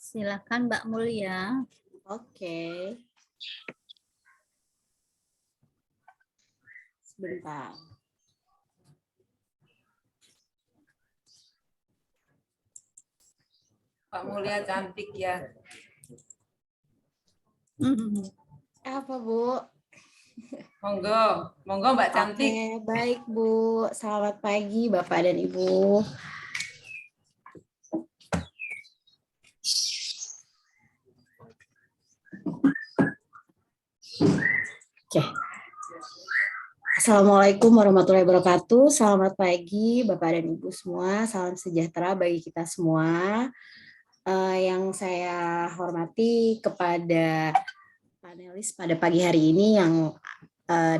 Silakan Mbak Mulia. Oke. Sebentar. Pak Mulia cantik ya. Apa, Bu? Monggo, monggo Mbak cantik. Oke, baik, Bu. Selamat pagi, Bapak dan Ibu. Oke. Assalamualaikum warahmatullahi wabarakatuh. Selamat pagi, Bapak dan Ibu semua. Salam sejahtera bagi kita semua. Yang saya hormati kepada panelis pada pagi hari ini yang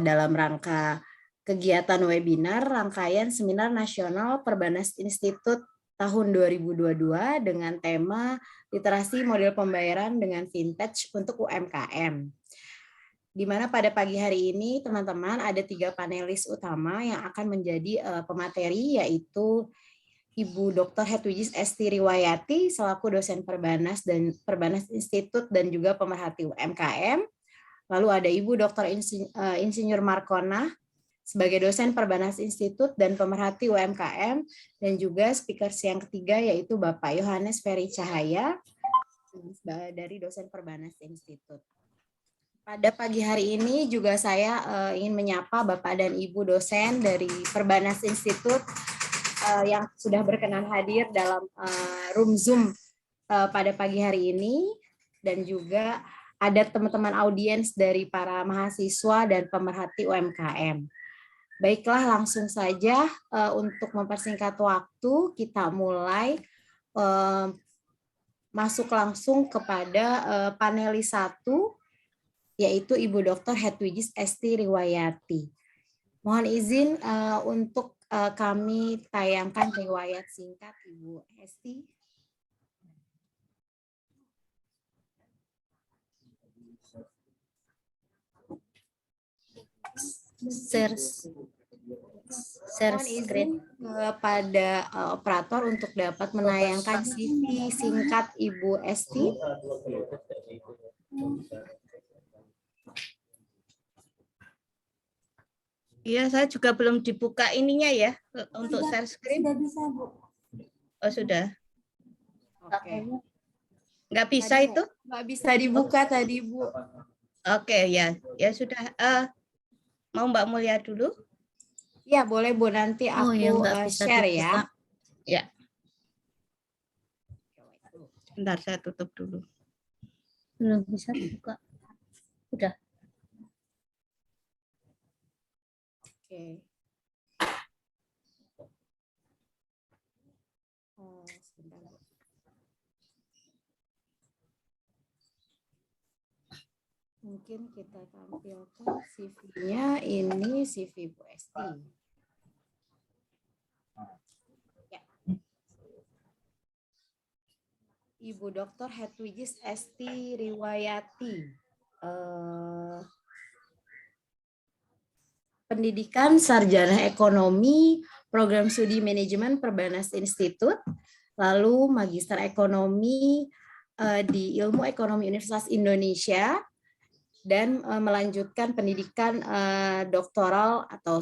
dalam rangka kegiatan webinar rangkaian Seminar Nasional Perbanas Institut tahun 2022 dengan tema Literasi Model Pembayaran dengan Vintage untuk UMKM. Di mana pada pagi hari ini teman-teman ada 3 panelis utama yang akan menjadi pemateri, yaitu Ibu Dr. Hedwigis Esti Riwayati selaku dosen Perbanas dan Perbanas Institut dan juga pemerhati UMKM. Lalu ada Ibu Dr. Insinyur Markona sebagai dosen Perbanas Institut dan pemerhati UMKM, dan juga speaker yang ketiga yaitu Bapak Yohanes Ferry Cahaya dari dosen Perbanas Institut. Pada pagi hari ini juga saya ingin menyapa Bapak dan Ibu dosen dari Perbanas Institut yang sudah berkenan hadir dalam room Zoom pada pagi hari ini, dan juga ada teman-teman audiens dari para mahasiswa dan pemerhati UMKM. Baiklah, langsung saja untuk mempersingkat waktu kita mulai masuk langsung kepada panelis 1, yaitu Ibu Dr. Hedwigis Esti Riwayati. Mohon izin untuk kami tayangkan riwayat singkat Ibu Esti. Share screen Kepada operator untuk dapat menayangkan CV singkat Ibu Esti. Iya, saya juga belum dibuka ininya ya untuk share screen. Sudah bisa, Bu. Oh, sudah. Oke. Nggak bisa Tadi itu? nggak bisa dibuka tadi, Bu. Oke, ya. Ya sudah. Mau Mbak Mulia dulu? Ya, boleh, Bu. Nanti aku nggak bisa share dibuka. ya. Ya. Bentar, saya tutup dulu. Belum bisa dibuka. Udah. Oke. Sebentar, Bu. Mungkin kita tampilkan CV-nya. Ini CV Bu Esti. Ya. Ibu Dr. Hedwigis Esti Riwayati. Pendidikan Sarjana Ekonomi, Program Studi Manajemen Perbanas Institut, lalu Magister Ekonomi di Ilmu Ekonomi Universitas Indonesia, dan melanjutkan pendidikan doktoral atau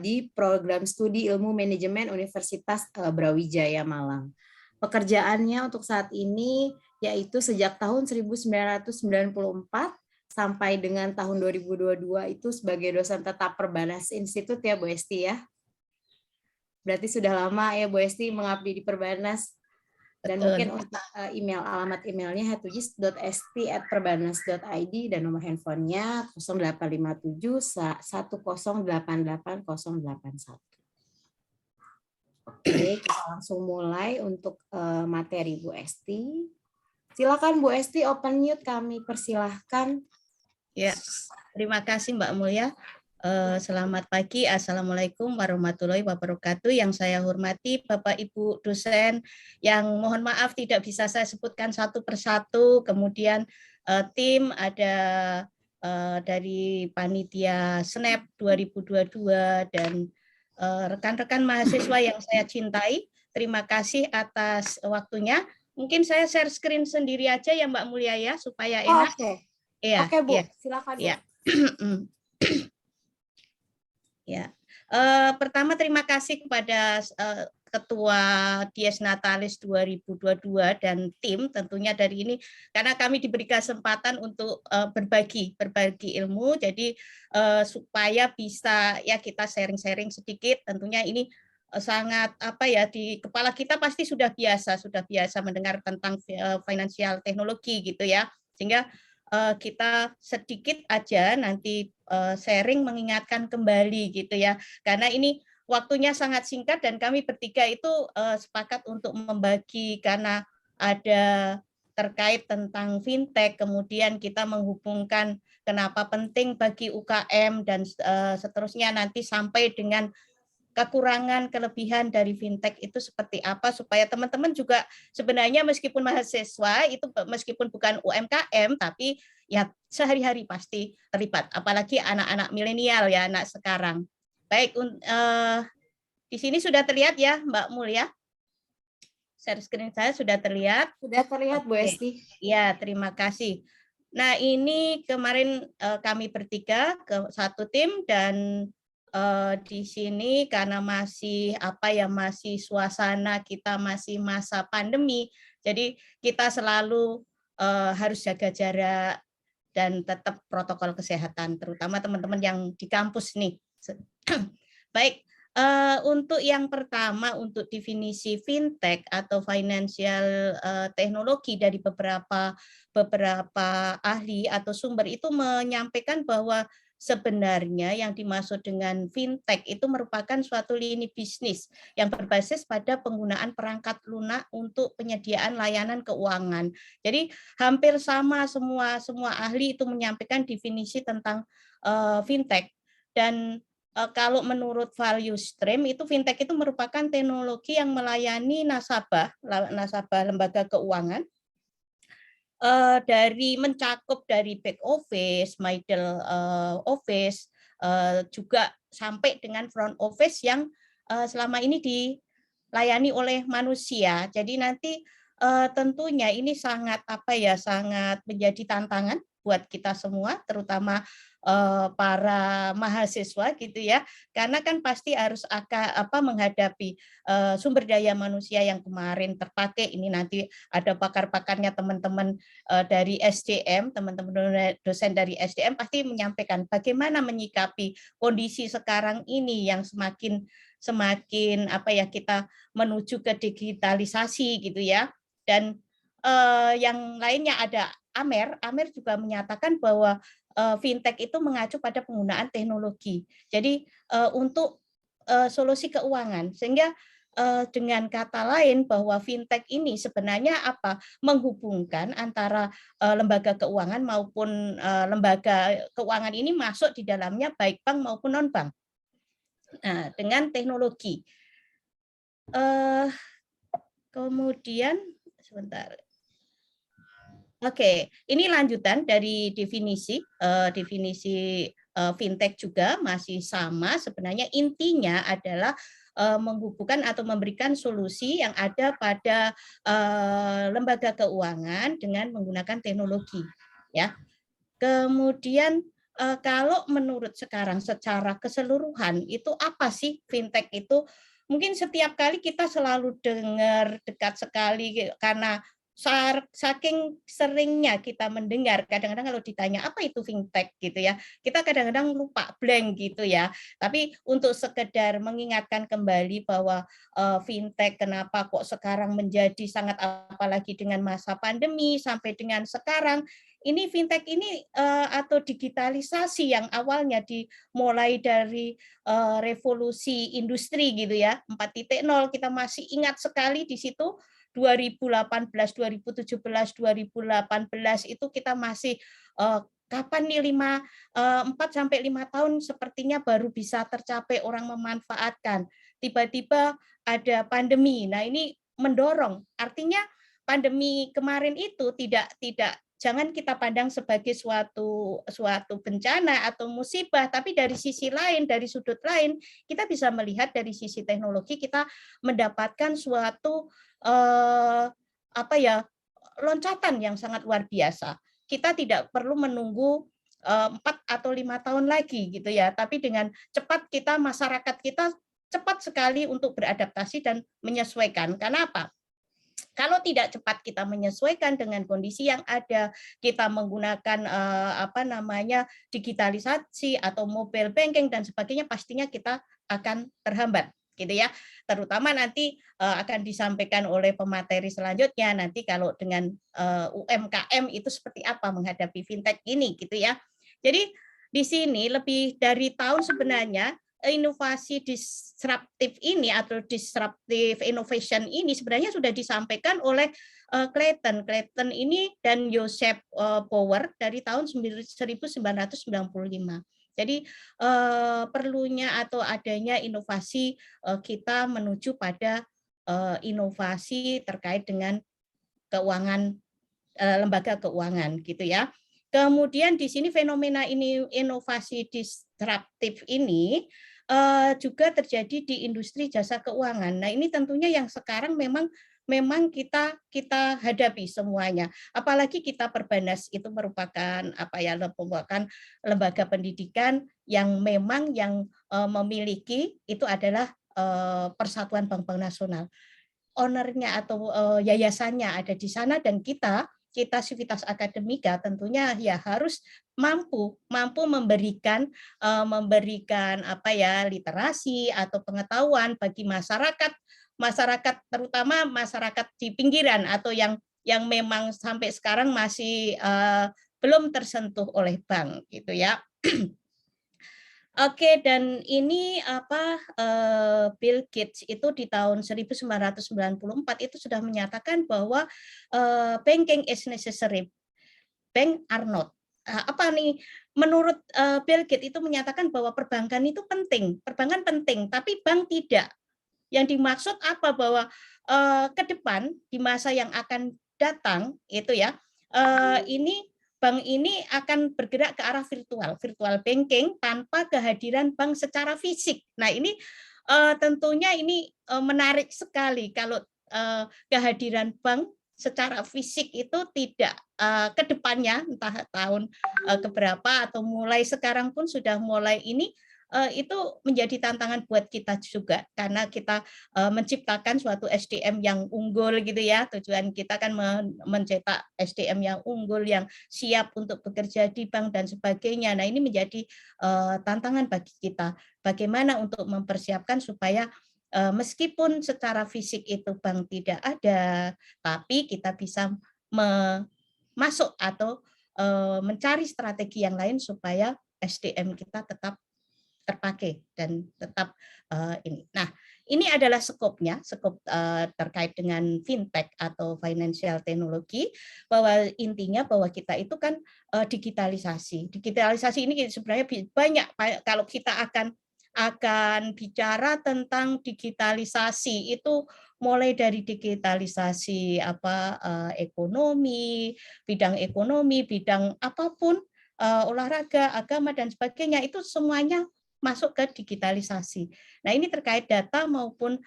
di Program Studi Ilmu Manajemen Universitas Brawijaya Malang. Pekerjaannya untuk saat ini yaitu sejak tahun 1994 sampai dengan tahun 2022 itu sebagai dosen tetap Perbanas Institut ya Bu Esti ya. Berarti sudah lama ya Bu Esti mengabdi di Perbanas. Dan mungkin untuk alamat emailnya hedwigis.esti@perbanas.id dan nomor handphonenya 0857 1088 081. Oke, kita langsung mulai untuk materi Bu Esti. Silakan Bu Esti, open mute, kami persilahkan. Ya, terima kasih Mbak Mulia. Selamat pagi, Assalamualaikum warahmatullahi wabarakatuh. Yang saya hormati Bapak Ibu dosen yang mohon maaf tidak bisa saya sebutkan satu persatu. Kemudian tim ada dari panitia SNAP 2022 dan rekan-rekan mahasiswa yang saya cintai. Terima kasih atas waktunya. Mungkin saya share screen sendiri aja ya Mbak Mulia ya, supaya Oh, enak. oke. Iya, Oke, Bu. iya, Silakan, Bu. iya. Ya, pertama terima kasih kepada Ketua Dies Natalis 2022 dan tim tentunya dari ini karena kami diberi kesempatan untuk berbagi ilmu, jadi supaya bisa ya kita sharing-sharing sedikit. Tentunya ini sangat apa ya, di kepala kita pasti sudah biasa mendengar tentang financial teknologi gitu ya, sehingga kita sedikit aja nanti sharing mengingatkan kembali gitu ya, karena ini waktunya sangat singkat dan kami bertiga itu sepakat untuk membagi karena ada terkait tentang fintech, kemudian kita menghubungkan kenapa penting bagi UKM dan seterusnya nanti sampai dengan kekurangan kelebihan dari fintech itu seperti apa supaya teman-teman juga sebenarnya meskipun mahasiswa itu meskipun bukan UMKM tapi ya sehari-hari pasti terlibat, apalagi anak-anak milenial ya, anak sekarang. Baik, di sini sudah terlihat ya Mbak Mul ya? Share screen saya sudah terlihat. Sudah terlihat, Bu Oke. Esti. Ya, terima kasih. Nah, ini kemarin kami bertiga ke satu tim dan di sini karena masih masih suasana kita masih masa pandemi, jadi kita selalu harus jaga jarak dan tetap protokol kesehatan, terutama teman-teman yang di kampus nih. Baik, untuk yang pertama untuk definisi fintech atau financial teknologi dari beberapa ahli atau sumber itu menyampaikan bahwa sebenarnya yang dimaksud dengan fintech itu merupakan suatu lini bisnis yang berbasis pada penggunaan perangkat lunak untuk penyediaan layanan keuangan. Jadi hampir sama semua ahli itu menyampaikan definisi tentang fintech. Dan kalau menurut value stream itu fintech itu merupakan teknologi yang melayani nasabah lembaga keuangan dari mencakup dari back office, middle office, juga sampai dengan front office yang selama ini dilayani oleh manusia. Jadi nanti tentunya ini sangat sangat menjadi tantangan buat kita semua, terutama para mahasiswa gitu ya, karena kan pasti harus menghadapi sumber daya manusia yang kemarin terpakai, ini nanti ada pakar-pakarnya teman-teman dari SDM, teman-teman dosen dari SDM pasti menyampaikan bagaimana menyikapi kondisi sekarang ini yang semakin kita menuju ke digitalisasi gitu ya. Dan yang lainnya ada Amer juga menyatakan bahwa fintech itu mengacu pada penggunaan teknologi. Jadi untuk solusi keuangan, sehingga dengan kata lain bahwa fintech ini sebenarnya menghubungkan antara lembaga keuangan maupun lembaga keuangan ini masuk di dalamnya baik bank maupun non bank. Nah, dengan teknologi. Kemudian sebentar. Oke, ini lanjutan dari definisi fintech juga masih sama. Sebenarnya intinya adalah menghubungkan atau memberikan solusi yang ada pada lembaga keuangan dengan menggunakan teknologi. Ya. Kemudian kalau menurut sekarang secara keseluruhan itu apa sih fintech itu? Mungkin setiap kali kita selalu dengar dekat sekali karena saking seringnya kita mendengar, kadang-kadang kalau ditanya apa itu fintech gitu ya, kita kadang-kadang lupa blank gitu ya. Tapi untuk sekedar mengingatkan kembali bahwa fintech kenapa kok sekarang menjadi sangat, apalagi dengan masa pandemi sampai dengan sekarang, ini fintech ini atau digitalisasi yang awalnya dimulai dari revolusi industri gitu ya, 4.0, kita masih ingat sekali di situ 2018, 2017, 2018 itu kita masih kapan nih 4 sampai 5 tahun sepertinya baru bisa tercapai orang memanfaatkan. Tiba-tiba ada pandemi. Nah, ini mendorong. Artinya pandemi kemarin itu tidak jangan kita pandang sebagai suatu bencana atau musibah, tapi dari sisi lain, dari sudut lain, kita bisa melihat dari sisi teknologi kita mendapatkan suatu loncatan yang sangat luar biasa. Kita tidak perlu menunggu 4 atau 5 tahun lagi gitu ya, tapi dengan cepat masyarakat kita cepat sekali untuk beradaptasi dan menyesuaikan. Karena apa? Kalau tidak cepat kita menyesuaikan dengan kondisi yang ada, kita menggunakan digitalisasi atau mobile banking dan sebagainya, pastinya kita akan terhambat gitu ya. Terutama nanti akan disampaikan oleh pemateri selanjutnya nanti kalau dengan UMKM itu seperti apa menghadapi fintech ini gitu ya. Jadi di sini lebih dari tahun sebenarnya inovasi disruptif ini atau disruptive innovation ini sebenarnya sudah disampaikan oleh Clayton ini dan Joseph Power dari tahun 1995. Jadi perlunya atau adanya inovasi kita menuju pada inovasi terkait dengan keuangan, lembaga keuangan gitu ya. Kemudian di sini fenomena ini inovasi disruptif ini juga terjadi di industri jasa keuangan. Nah, ini tentunya yang sekarang memang kita hadapi semuanya. Apalagi kita Perbanas itu merupakan merupakan lembaga pendidikan yang memang memiliki itu adalah Persatuan Bank Nasional. Ownernya atau yayasannya ada di sana dan kita Civitas Akademika tentunya ya harus mampu memberikan literasi atau pengetahuan bagi masyarakat terutama masyarakat di pinggiran atau yang memang sampai sekarang masih belum tersentuh oleh bank gitu ya. Oke, dan ini Bill Gates itu di tahun 1994 itu sudah menyatakan bahwa banking is necessary, bank are not. Apa nih? Menurut Bill Gates itu menyatakan bahwa perbankan itu penting, perbankan penting, tapi bank tidak. Yang dimaksud apa? Bahwa ke depan di masa yang akan datang itu ya, ini bank ini akan bergerak ke arah virtual banking tanpa kehadiran bank secara fisik. Nah, ini tentunya ini menarik sekali kalau kehadiran bank secara fisik itu tidak ke depannya entah tahun keberapa atau mulai sekarang pun sudah mulai ini itu menjadi tantangan buat kita juga karena kita menciptakan suatu SDM yang unggul gitu ya. Tujuan kita kan mencetak SDM yang unggul yang siap untuk bekerja di bank dan sebagainya. Nah, ini menjadi tantangan bagi kita. Bagaimana untuk mempersiapkan supaya meskipun secara fisik itu bank tidak ada, tapi kita bisa masuk atau mencari strategi yang lain supaya SDM kita tetap terpakai dan tetap ini. Nah, ini adalah skop terkait dengan fintech atau financial technology, bahwa intinya bahwa kita itu kan digitalisasi. Digitalisasi ini sebenarnya banyak kalau kita akan bicara tentang digitalisasi itu mulai dari digitalisasi ekonomi, bidang apapun, olahraga, agama dan sebagainya itu semuanya masuk ke digitalisasi. Nah, ini terkait data maupun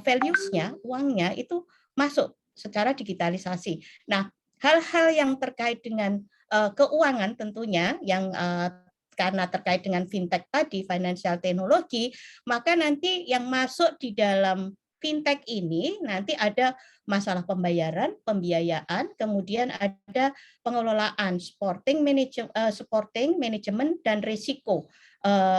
values-nya, uangnya itu masuk secara digitalisasi. Nah, hal-hal yang terkait dengan keuangan tentunya yang karena terkait dengan fintech tadi, financial technology, maka nanti yang masuk di dalam fintech ini nanti ada masalah pembayaran, pembiayaan, kemudian ada pengelolaan, supporting manajemen dan risiko.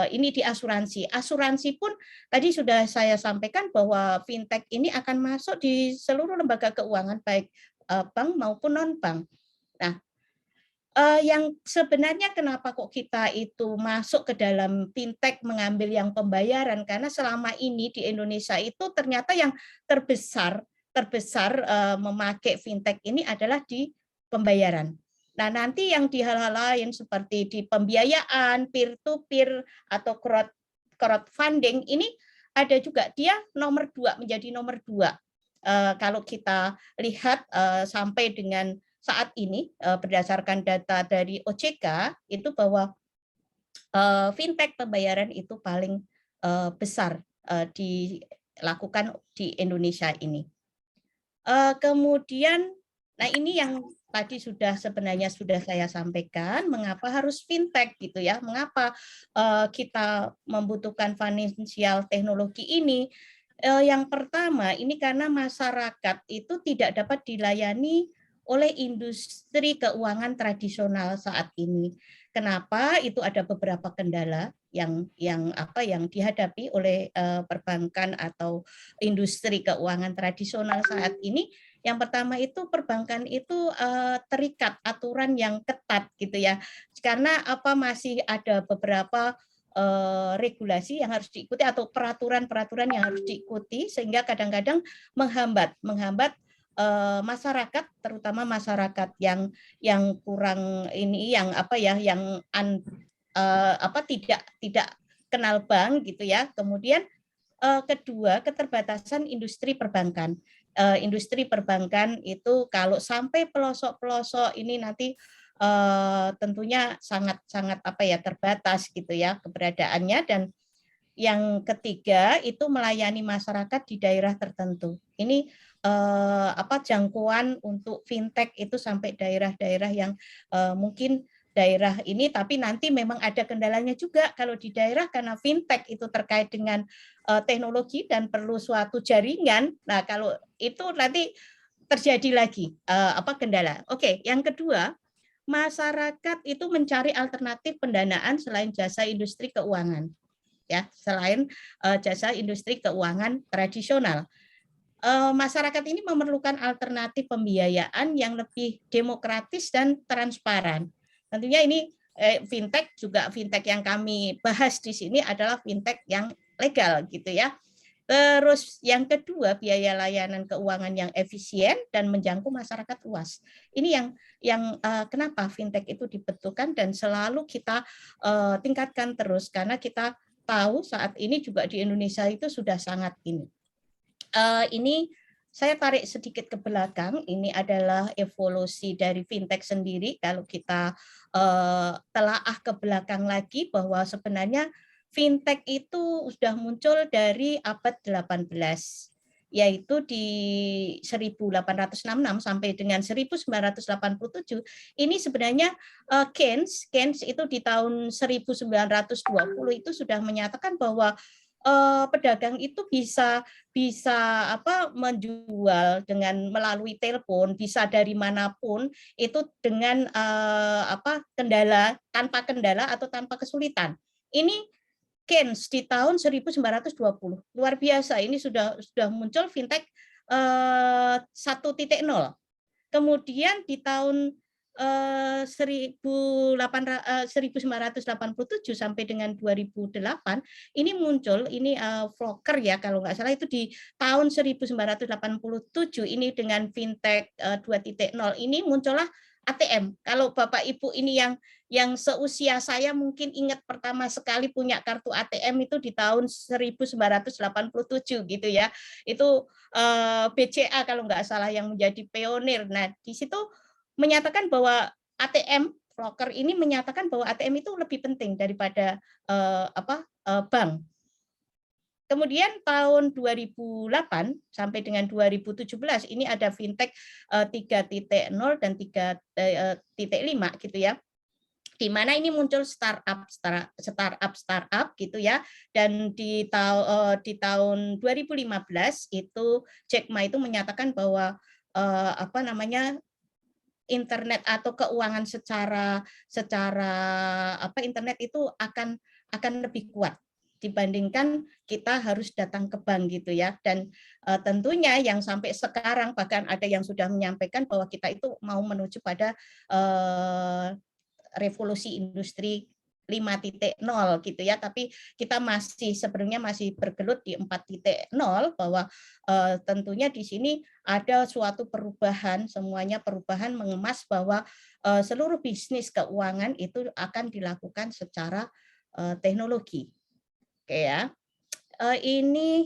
Ini di asuransi. Asuransi pun tadi sudah saya sampaikan bahwa fintech ini akan masuk di seluruh lembaga keuangan baik bank maupun non-bank. Nah, yang sebenarnya kenapa kok kita itu masuk ke dalam fintech mengambil yang pembayaran, karena selama ini di Indonesia itu ternyata yang terbesar memakai fintech ini adalah di pembayaran. Nah, nanti yang di hal-hal lain seperti di pembiayaan, peer-to-peer atau crowdfunding ini ada juga dia menjadi nomor 2. Kalau kita lihat sampai dengan saat ini berdasarkan data dari OJK itu bahwa fintech pembayaran itu paling besar dilakukan di Indonesia ini. Kemudian, nah ini yang tadi sebenarnya sudah saya sampaikan, mengapa harus fintech gitu ya, mengapa kita membutuhkan financial teknologi ini. Yang pertama, ini karena masyarakat itu tidak dapat dilayani oleh industri keuangan tradisional saat ini. Kenapa? Itu ada beberapa kendala yang dihadapi oleh perbankan atau industri keuangan tradisional saat ini. Yang pertama itu perbankan itu terikat aturan yang ketat gitu ya, karena masih ada beberapa regulasi yang harus diikuti atau peraturan-peraturan yang harus diikuti, sehingga kadang-kadang menghambat masyarakat, terutama masyarakat yang kurang ini, yang tidak kenal bank gitu ya. Kemudian kedua, keterbatasan industri perbankan. Industri perbankan itu kalau sampai pelosok-pelosok ini nanti tentunya sangat terbatas gitu ya keberadaannya. Dan yang ketiga itu melayani masyarakat di daerah tertentu. Ini jangkauan untuk fintech itu sampai daerah-daerah yang mungkin daerah ini, tapi nanti memang ada kendalanya juga kalau di daerah, karena fintech itu terkait dengan teknologi dan perlu suatu jaringan. Nah, kalau itu nanti terjadi lagi kendala. Oke, yang kedua, masyarakat itu mencari alternatif pendanaan selain jasa industri keuangan. Ya, selain jasa industri keuangan tradisional. Masyarakat ini memerlukan alternatif pembiayaan yang lebih demokratis dan transparan. Tentunya ini fintech yang kami bahas di sini adalah fintech yang legal gitu ya. Terus yang kedua, biaya layanan keuangan yang efisien dan menjangkau masyarakat luas. Ini yang kenapa fintech itu dibentukkan dan selalu kita tingkatkan terus, karena kita tahu saat ini juga di Indonesia itu sudah sangat ini. Ini saya tarik sedikit ke belakang. Ini adalah evolusi dari fintech sendiri. Kalau kita telaah ke belakang lagi, bahwa sebenarnya fintech itu sudah muncul dari abad 18, yaitu di 1866 sampai dengan 1987. Ini sebenarnya Keynes itu di tahun 1920 itu sudah menyatakan bahwa pedagang itu bisa menjual dengan melalui telepon, bisa dari manapun, itu dengan tanpa kendala atau tanpa kesulitan. Ini Keynes di tahun 1920. Luar biasa, ini sudah muncul fintech 1.0. Kemudian di tahun 1987 sampai dengan 2008 ini muncul Flocker ya, kalau nggak salah itu di tahun 1987 ini dengan fintech 2.0 ini muncullah ATM. Kalau Bapak Ibu ini yang seusia saya mungkin ingat pertama sekali punya kartu ATM itu di tahun 1987 gitu ya. Itu BCA kalau nggak salah yang menjadi pionir. Nah, di situ menyatakan bahwa ATM, Flocker ini menyatakan bahwa ATM itu lebih penting daripada bank. Kemudian tahun 2008 sampai dengan 2017 ini ada fintech 3.0 dan 3.5 gitu ya. Di mana ini muncul startup gitu ya. Dan di tahun 2015 itu Jack Ma itu menyatakan bahwa internet atau keuangan secara internet itu akan lebih kuat dibandingkan kita harus datang ke bank gitu ya. Dan tentunya yang sampai sekarang bahkan ada yang sudah menyampaikan bahwa kita itu mau menuju pada revolusi industri 5.0 gitu ya, tapi kita sebenarnya masih bergelut di 4.0, bahwa tentunya di sini ada suatu perubahan, semuanya perubahan mengemas bahwa seluruh bisnis keuangan itu akan dilakukan secara teknologi. Oke ya. Ini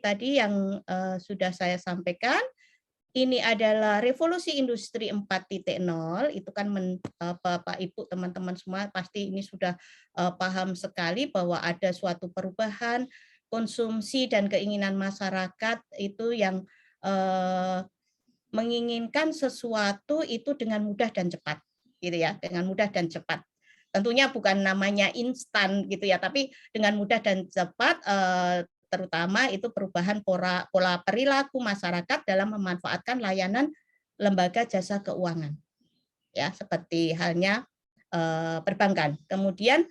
tadi yang sudah saya sampaikan. Ini adalah revolusi industri 4.0, itu kan Bapak Ibu teman-teman semua pasti ini sudah paham sekali bahwa ada suatu perubahan konsumsi dan keinginan masyarakat itu yang menginginkan sesuatu itu dengan mudah dan cepat, gitu ya, dengan mudah dan cepat. Tentunya bukan namanya instan gitu ya, tapi dengan mudah dan cepat, terutama itu perubahan pola perilaku masyarakat dalam memanfaatkan layanan lembaga jasa keuangan, ya, seperti halnya perbankan. Kemudian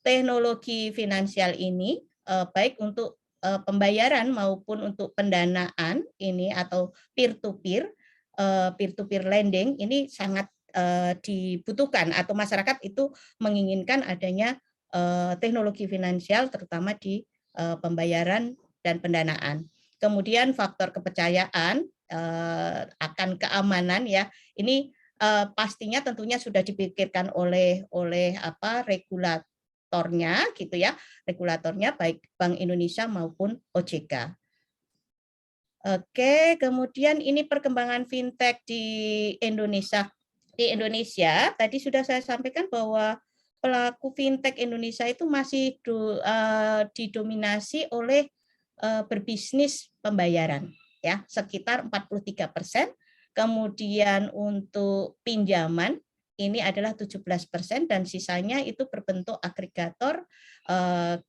teknologi finansial ini baik untuk pembayaran maupun untuk pendanaan ini atau peer-to-peer lending ini sangat dibutuhkan atau masyarakat itu menginginkan adanya teknologi finansial terutama di pembayaran dan pendanaan. Kemudian faktor kepercayaan akan keamanan ya ini pastinya tentunya sudah dipikirkan oleh regulatornya gitu ya, regulatornya baik Bank Indonesia maupun OJK. Oke, kemudian ini perkembangan fintech di Indonesia. Di Indonesia tadi sudah saya sampaikan bahwa pelaku fintech Indonesia itu masih didominasi oleh berbisnis pembayaran ya, sekitar 43%. Kemudian untuk pinjaman ini adalah 17% dan sisanya itu berbentuk agregator,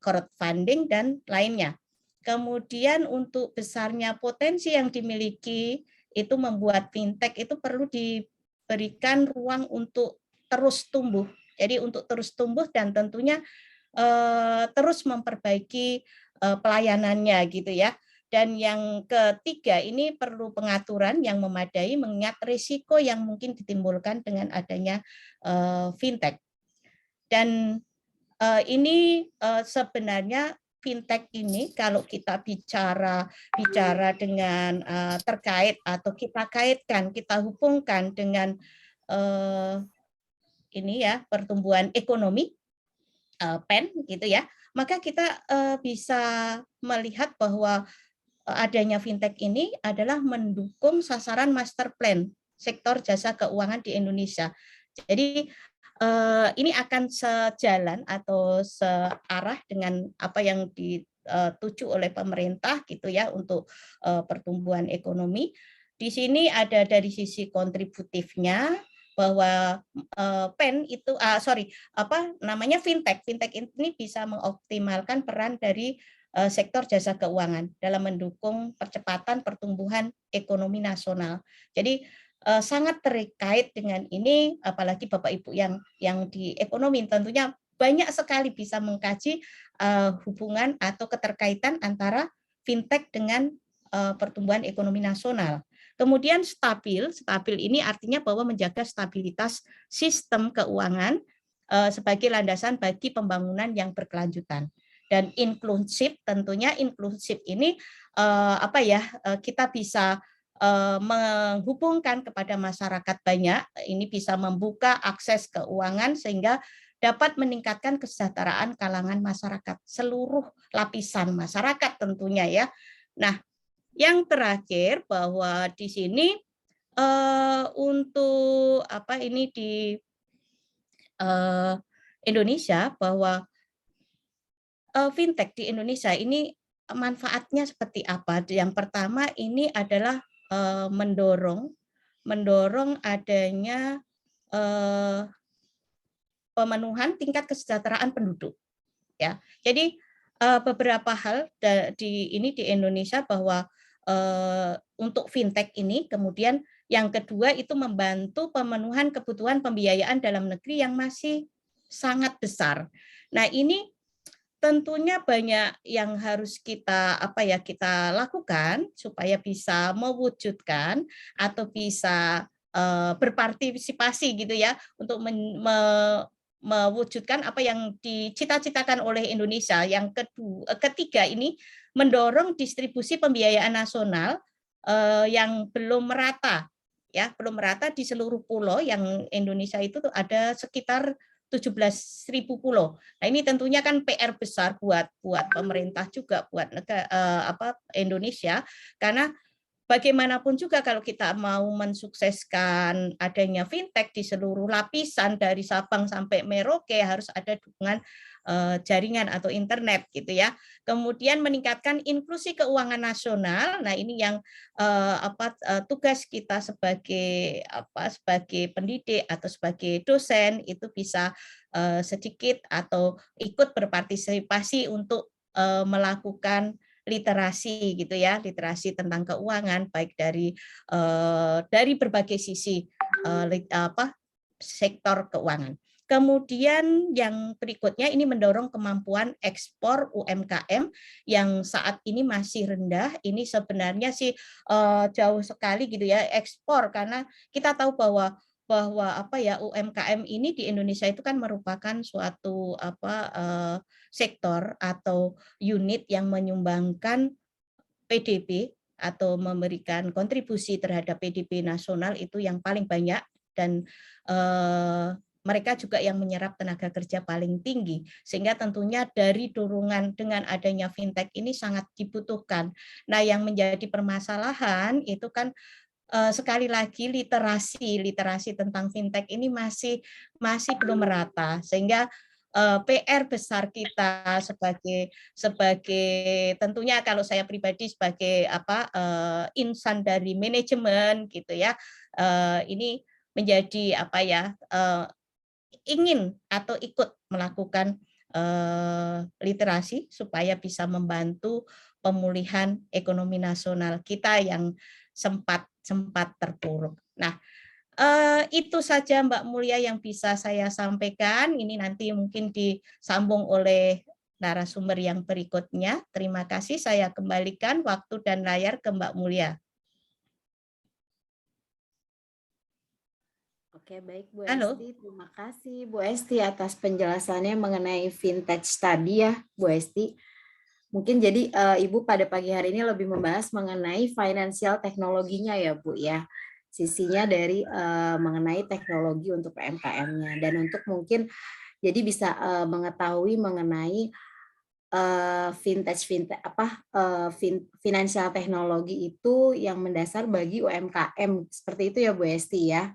crowdfunding dan lainnya. Kemudian untuk besarnya potensi yang dimiliki itu membuat fintech itu perlu diberikan ruang untuk terus tumbuh. Jadi untuk terus tumbuh dan tentunya terus memperbaiki pelayanannya gitu ya. Dan yang ketiga ini perlu pengaturan yang memadai mengingat risiko yang mungkin ditimbulkan dengan adanya fintech. Dan ini sebenarnya fintech ini kalau kita bicara dengan terkait atau kita kaitkan, kita hubungkan dengan ini ya pertumbuhan ekonomi PEN gitu ya, maka kita bisa melihat bahwa adanya fintech ini adalah mendukung sasaran master plan sektor jasa keuangan di Indonesia. Jadi ini akan sejalan atau searah dengan apa yang dituju oleh pemerintah gitu ya untuk pertumbuhan ekonomi. Di sini ada dari sisi kontributifnya bahwa PEN itu fintech ini bisa mengoptimalkan peran dari sektor jasa keuangan dalam mendukung percepatan pertumbuhan ekonomi nasional. Jadi sangat terkait dengan ini, apalagi Bapak Ibu yang di ekonomi tentunya banyak sekali bisa mengkaji hubungan atau keterkaitan antara fintech dengan pertumbuhan ekonomi nasional. Kemudian stabil ini artinya bahwa menjaga stabilitas sistem keuangan sebagai landasan bagi pembangunan yang berkelanjutan. Dan inklusif, tentunya inklusif ini kita bisa menghubungkan kepada masyarakat banyak, ini bisa membuka akses keuangan sehingga dapat meningkatkan kesejahteraan kalangan masyarakat, seluruh lapisan masyarakat tentunya ya. Nah, yang terakhir bahwa di sini untuk di Indonesia bahwa fintech di Indonesia ini manfaatnya seperti apa? Yang pertama ini adalah mendorong adanya pemenuhan tingkat kesejahteraan penduduk. Ya, jadi beberapa hal di Indonesia bahwa untuk fintech ini, kemudian yang kedua itu membantu pemenuhan kebutuhan pembiayaan dalam negeri yang masih sangat besar. Nah ini tentunya banyak yang harus kita lakukan supaya bisa mewujudkan atau bisa berpartisipasi gitu ya untuk mewujudkan apa yang dicita-citakan oleh Indonesia. Yang ketiga ini mendorong distribusi pembiayaan nasional yang belum merata di seluruh pulau yang Indonesia itu ada sekitar 17.000 pulau. Nah, ini tentunya kan PR besar buat pemerintah juga, buat Indonesia, karena bagaimanapun juga kalau kita mau mensukseskan adanya fintech di seluruh lapisan dari Sabang sampai Merauke harus ada dukungan jaringan atau internet gitu ya. Kemudian meningkatkan inklusi keuangan nasional. Nah, ini yang tugas kita sebagai sebagai pendidik atau sebagai dosen itu bisa sedikit atau ikut berpartisipasi untuk melakukan literasi gitu ya, literasi tentang keuangan baik dari berbagai sisi sektor keuangan. Kemudian yang berikutnya ini mendorong kemampuan ekspor UMKM yang saat ini masih rendah. Ini sebenarnya sih jauh sekali gitu ya ekspor, karena kita tahu bahwa UMKM ini di Indonesia itu kan merupakan suatu sektor atau unit yang menyumbangkan PDB atau memberikan kontribusi terhadap PDB nasional itu yang paling banyak, dan mereka juga yang menyerap tenaga kerja paling tinggi, sehingga tentunya dari dorongan dengan adanya fintech ini sangat dibutuhkan. Nah, yang menjadi permasalahan itu kan sekali lagi literasi tentang fintech ini masih belum merata, sehingga PR besar kita sebagai tentunya kalau saya pribadi sebagai insan dari manajemen gitu ya, ini menjadi ingin atau ikut melakukan literasi supaya bisa membantu pemulihan ekonomi nasional kita yang sempat terpuruk. Nah, itu saja Mbak Mulia yang bisa saya sampaikan. Ini nanti mungkin disambung oleh narasumber yang berikutnya. Terima kasih, saya kembalikan waktu dan layar ke Mbak Mulia. Oke, baik Bu Halo. Esti. Terima kasih Bu Esti atas penjelasannya mengenai vintage tadi ya, Bu Esti. Mungkin jadi Ibu pada pagi hari ini lebih membahas mengenai finansial teknologinya ya Bu ya. Sisinya dari mengenai teknologi untuk UMKM-nya, dan untuk mungkin jadi bisa mengetahui mengenai finansial teknologi itu yang mendasar bagi UMKM. Seperti itu ya Bu Esti ya.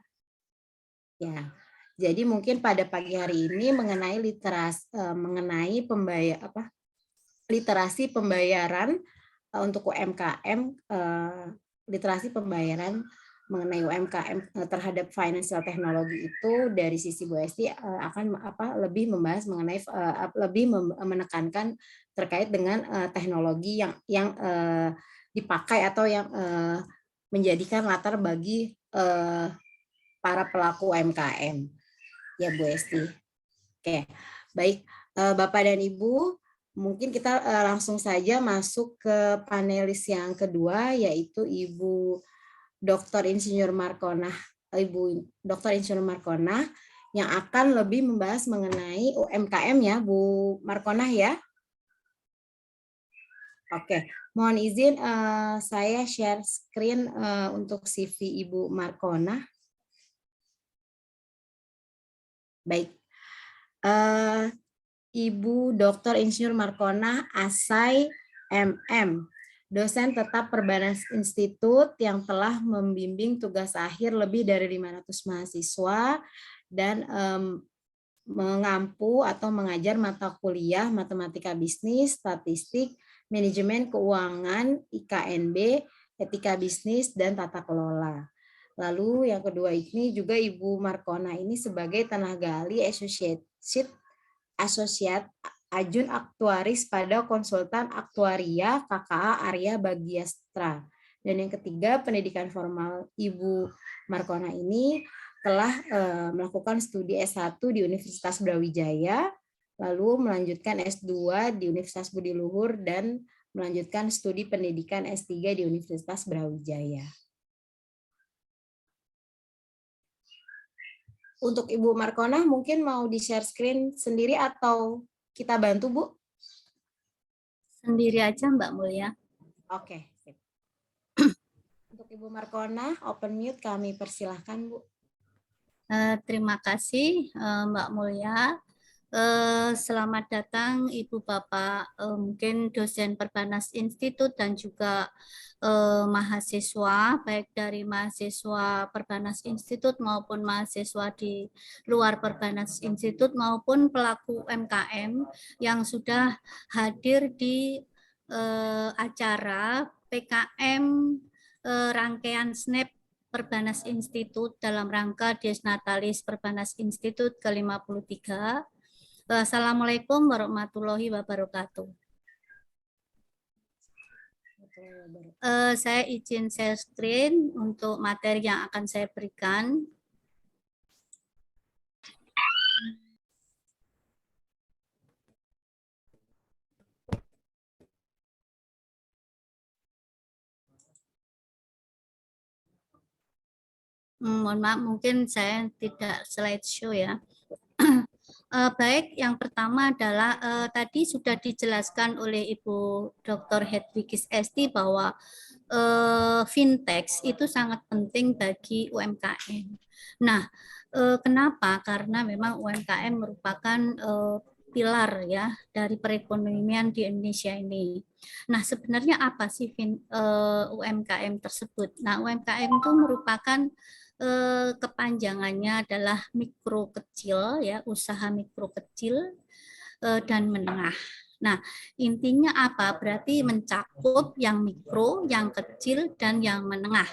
Ya. Jadi mungkin pada pagi hari ini mengenai literasi pembayaran untuk UMKM, literasi pembayaran mengenai UMKM terhadap financial teknologi itu dari sisi Bu Esti akan lebih membahas mengenai lebih menekankan terkait dengan teknologi yang dipakai atau yang menjadikan latar bagi para pelaku UMKM ya Bu Esti. Oke, baik Bapak dan Ibu. Mungkin kita langsung saja masuk ke panelis yang kedua, yaitu Ibu Dr. Insinyur Markonah, Ibu Dr. Insinyur Markonah, yang akan lebih membahas mengenai UMKM ya, Bu Markonah ya. Oke, mohon izin saya share screen untuk CV Ibu Markonah. Baik. Ibu Dr. Insinyur Markonah Asai MM, dosen tetap Perbanas Institut yang telah membimbing tugas akhir lebih dari 500 mahasiswa dan mengampu atau mengajar mata kuliah matematika bisnis, statistik, manajemen keuangan, IKNB, etika bisnis, dan tata kelola. Lalu yang kedua ini juga Ibu Markonah ini sebagai tenaga ahli Asosiat Ajun Aktuaris pada Konsultan Aktuaria KKA Arya Bagiastra. Dan yang ketiga, pendidikan formal Ibu Markonah ini telah melakukan studi S1 di Universitas Brawijaya, lalu melanjutkan S2 di Universitas Budi Luhur, dan melanjutkan studi pendidikan S3 di Universitas Brawijaya. Untuk Ibu Markonah mungkin mau di-share screen sendiri atau kita bantu, Bu? Sendiri aja, Mbak Mulia. Oke. Untuk Ibu Markonah, open mute kami persilahkan, Bu. Terima kasih, Mbak Mulia. Selamat datang Ibu Bapak, mungkin dosen Perbanas Institut dan juga mahasiswa, baik dari mahasiswa Perbanas Institut maupun mahasiswa di luar Perbanas Institut maupun pelaku UMKM yang sudah hadir di acara PKM rangkaian SNAP Perbanas Institut dalam rangka Dies Natalis Perbanas Institut ke-53. Assalamualaikum warahmatullahi wabarakatuh. Saya izin share screen untuk materi yang akan saya berikan. Mohon maaf, mungkin saya tidak slideshow ya. Baik, yang pertama adalah tadi sudah dijelaskan oleh Ibu Dr. Hedwigis Esti bahwa fintech itu sangat penting bagi UMKM. Nah, kenapa? Karena memang UMKM merupakan pilar ya dari perekonomian di Indonesia ini. Nah, sebenarnya apa sih UMKM tersebut? Nah, UMKM itu merupakan kepanjangannya adalah mikro kecil ya, usaha mikro kecil dan menengah. Nah, intinya apa? Berarti mencakup yang mikro, yang kecil dan yang menengah.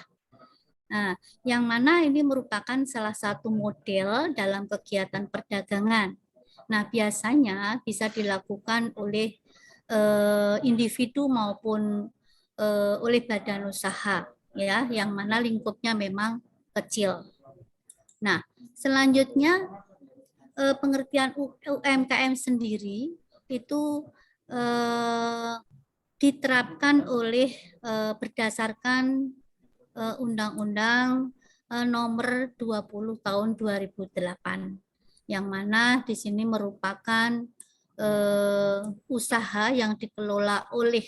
Nah, yang mana ini merupakan salah satu model dalam kegiatan perdagangan. Nah, biasanya bisa dilakukan oleh individu maupun oleh badan usaha ya, yang mana lingkupnya memang kecil. Nah, selanjutnya pengertian UMKM sendiri itu diterapkan oleh berdasarkan Undang-Undang Nomor 20 Tahun 2008, yang mana di sini merupakan usaha yang dikelola oleh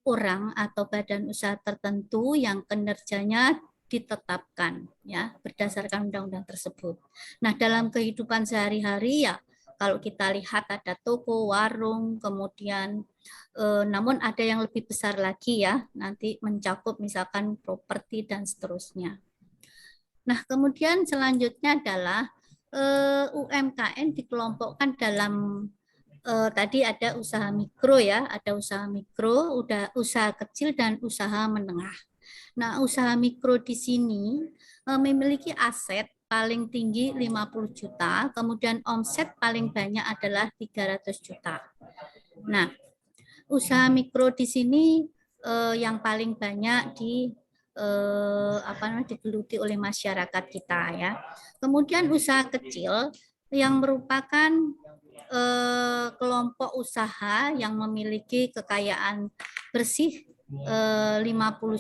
orang atau badan usaha tertentu yang kinerjanya ditetapkan ya berdasarkan undang-undang tersebut. Nah, dalam kehidupan sehari-hari ya kalau kita lihat ada toko, warung, kemudian namun ada yang lebih besar lagi ya, nanti mencakup misalkan properti dan seterusnya. Nah, kemudian selanjutnya adalah UMKM dikelompokkan dalam tadi ada usaha mikro ya, ada usaha mikro, usaha kecil dan usaha menengah. Nah, usaha mikro di sini memiliki aset paling tinggi 50 juta, kemudian omset paling banyak adalah 300 juta. Nah, usaha mikro di sini yang paling banyak digeluti oleh masyarakat kita ya. Kemudian usaha kecil yang merupakan kelompok usaha yang memiliki kekayaan bersih 50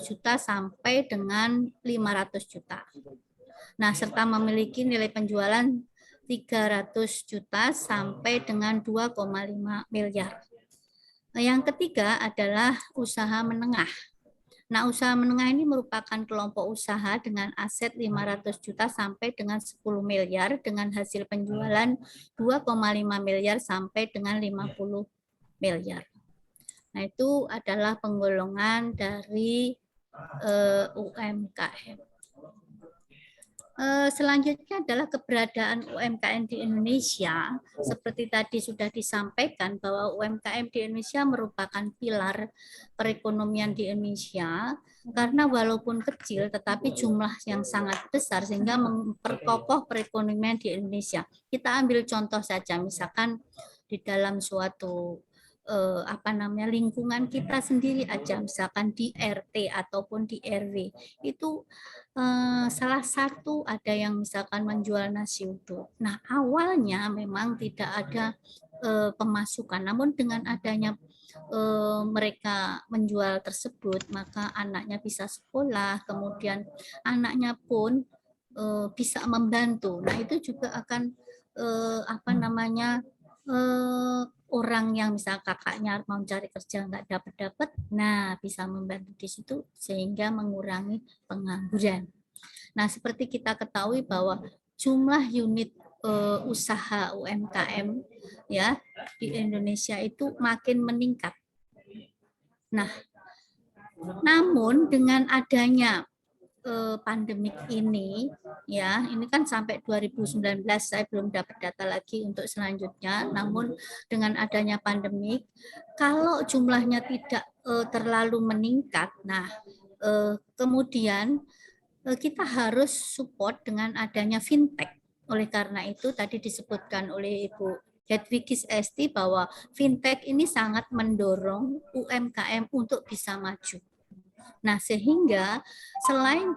juta sampai dengan 500 juta. Nah, serta memiliki nilai penjualan 300 juta sampai dengan 2,5 miliar. Yang ketiga adalah usaha menengah. Nah, usaha menengah ini merupakan kelompok usaha dengan aset 500 juta sampai dengan 10 miliar dengan hasil penjualan 2,5 miliar sampai dengan 50 miliar. Nah, itu adalah penggolongan dari UMKM. Selanjutnya adalah keberadaan UMKM di Indonesia. Seperti tadi sudah disampaikan bahwa UMKM di Indonesia merupakan pilar perekonomian di Indonesia karena walaupun kecil tetapi jumlah yang sangat besar sehingga memperkokoh perekonomian di Indonesia. Kita ambil contoh saja misalkan di dalam suatu lingkungan kita sendiri aja, misalkan di RT ataupun di RW itu salah satu ada yang misalkan menjual nasi uduk. Nah, awalnya memang tidak ada pemasukan, namun dengan adanya mereka menjual tersebut, maka anaknya bisa sekolah, kemudian anaknya pun bisa membantu. Nah, itu juga akan orang yang misal kakaknya mau cari kerja nggak dapat, nah bisa membantu di situ sehingga mengurangi pengangguran. Nah, seperti kita ketahui bahwa jumlah unit usaha UMKM ya di Indonesia itu makin meningkat. Nah, namun dengan adanya pandemik ini ya, ini kan sampai 2019, saya belum dapat data lagi untuk selanjutnya, namun dengan adanya pandemik, kalau jumlahnya tidak terlalu meningkat, nah kemudian kita harus support dengan adanya fintech. Oleh karena itu tadi disebutkan oleh Ibu Hedwigis Esti bahwa fintech ini sangat mendorong UMKM untuk bisa maju. Nah, sehingga selain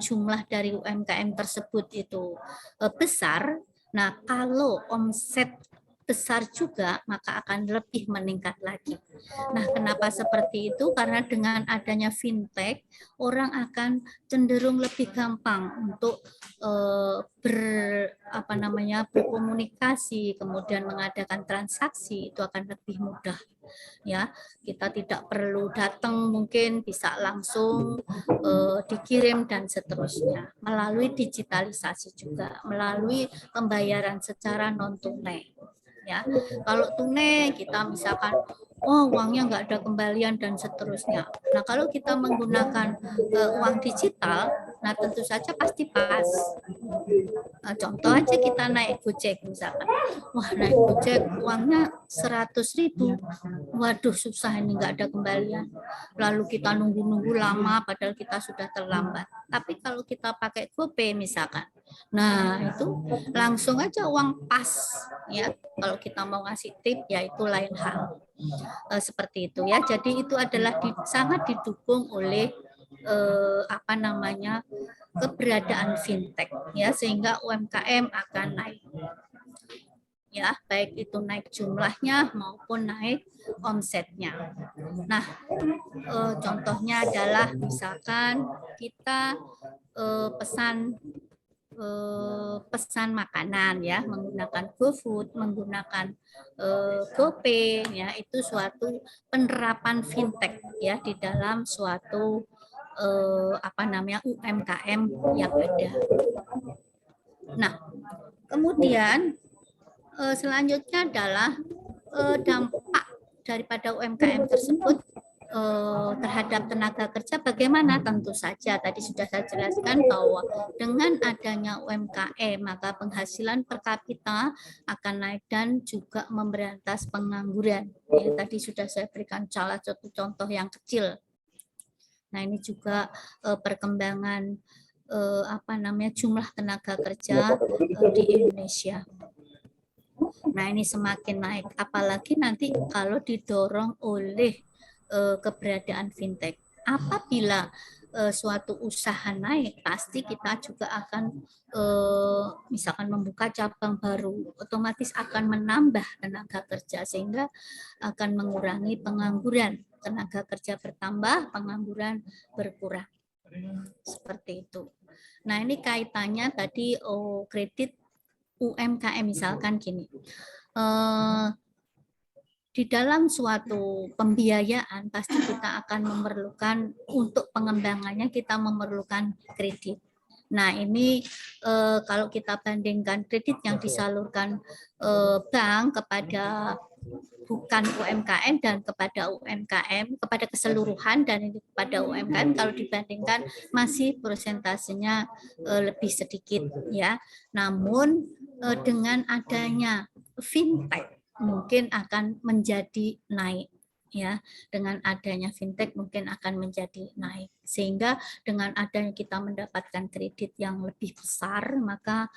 jumlah dari UMKM tersebut itu besar, nah kalau omset besar juga maka akan lebih meningkat lagi. Nah, kenapa seperti itu? Karena dengan adanya fintech, orang akan cenderung lebih gampang untuk berkomunikasi, kemudian mengadakan transaksi, itu akan lebih mudah. Ya, kita tidak perlu datang, mungkin bisa langsung dikirim dan seterusnya melalui digitalisasi juga, melalui pembayaran secara non tunai. Ya, kalau tunai kita misalkan uangnya nggak ada kembalian dan seterusnya. Nah, kalau kita menggunakan uang digital, nah tentu saja pasti pas. Nah, contoh aja kita naik Gojek misalkan, wah naik Gojek uangnya 100.000, waduh susah ini nggak ada kembalian. Lalu kita nunggu-nunggu lama padahal kita sudah terlambat. Tapi kalau kita pakai GoPay misalkan, nah itu langsung aja uang pas ya. Kalau kita mau ngasih tip ya itu lain hal. Seperti itu ya. Jadi itu adalah sangat didukung oleh keberadaan fintech ya, sehingga UMKM akan naik ya, baik itu naik jumlahnya maupun naik omsetnya. Nah, contohnya adalah misalkan kita pesan makanan ya, menggunakan GoFood, menggunakan GoPay ya, itu suatu penerapan fintech ya di dalam suatu UMKM yang ada. Nah, kemudian selanjutnya adalah dampak daripada UMKM tersebut terhadap tenaga kerja bagaimana. Tentu saja tadi sudah saya jelaskan bahwa dengan adanya UMKM maka penghasilan per kapita akan naik dan juga memberantas pengangguran. Ya, tadi sudah saya berikan salah satu contoh yang kecil. Nah, ini juga perkembangan jumlah tenaga kerja di Indonesia. Nah, ini semakin naik, apalagi nanti kalau didorong oleh keberadaan fintech. Apabila suatu usaha naik, pasti kita juga akan misalkan membuka cabang baru, otomatis akan menambah tenaga kerja sehingga akan mengurangi pengangguran. Tenaga kerja bertambah, pengangguran berkurang. Seperti itu. Nah, ini kaitannya tadi kredit UMKM misalkan gini. Di dalam suatu pembiayaan pasti kita akan memerlukan, untuk pengembangannya kita memerlukan kredit. Nah, ini kalau kita bandingkan kredit yang disalurkan bank kepada bukan UMKM dan kepada UMKM, kepada keseluruhan dan ini kepada UMKM, kalau dibandingkan masih persentasenya lebih sedikit ya. Namun dengan adanya fintech mungkin akan menjadi naik ya, dengan adanya fintech mungkin akan menjadi naik, sehingga dengan adanya kita mendapatkan kredit yang lebih besar maka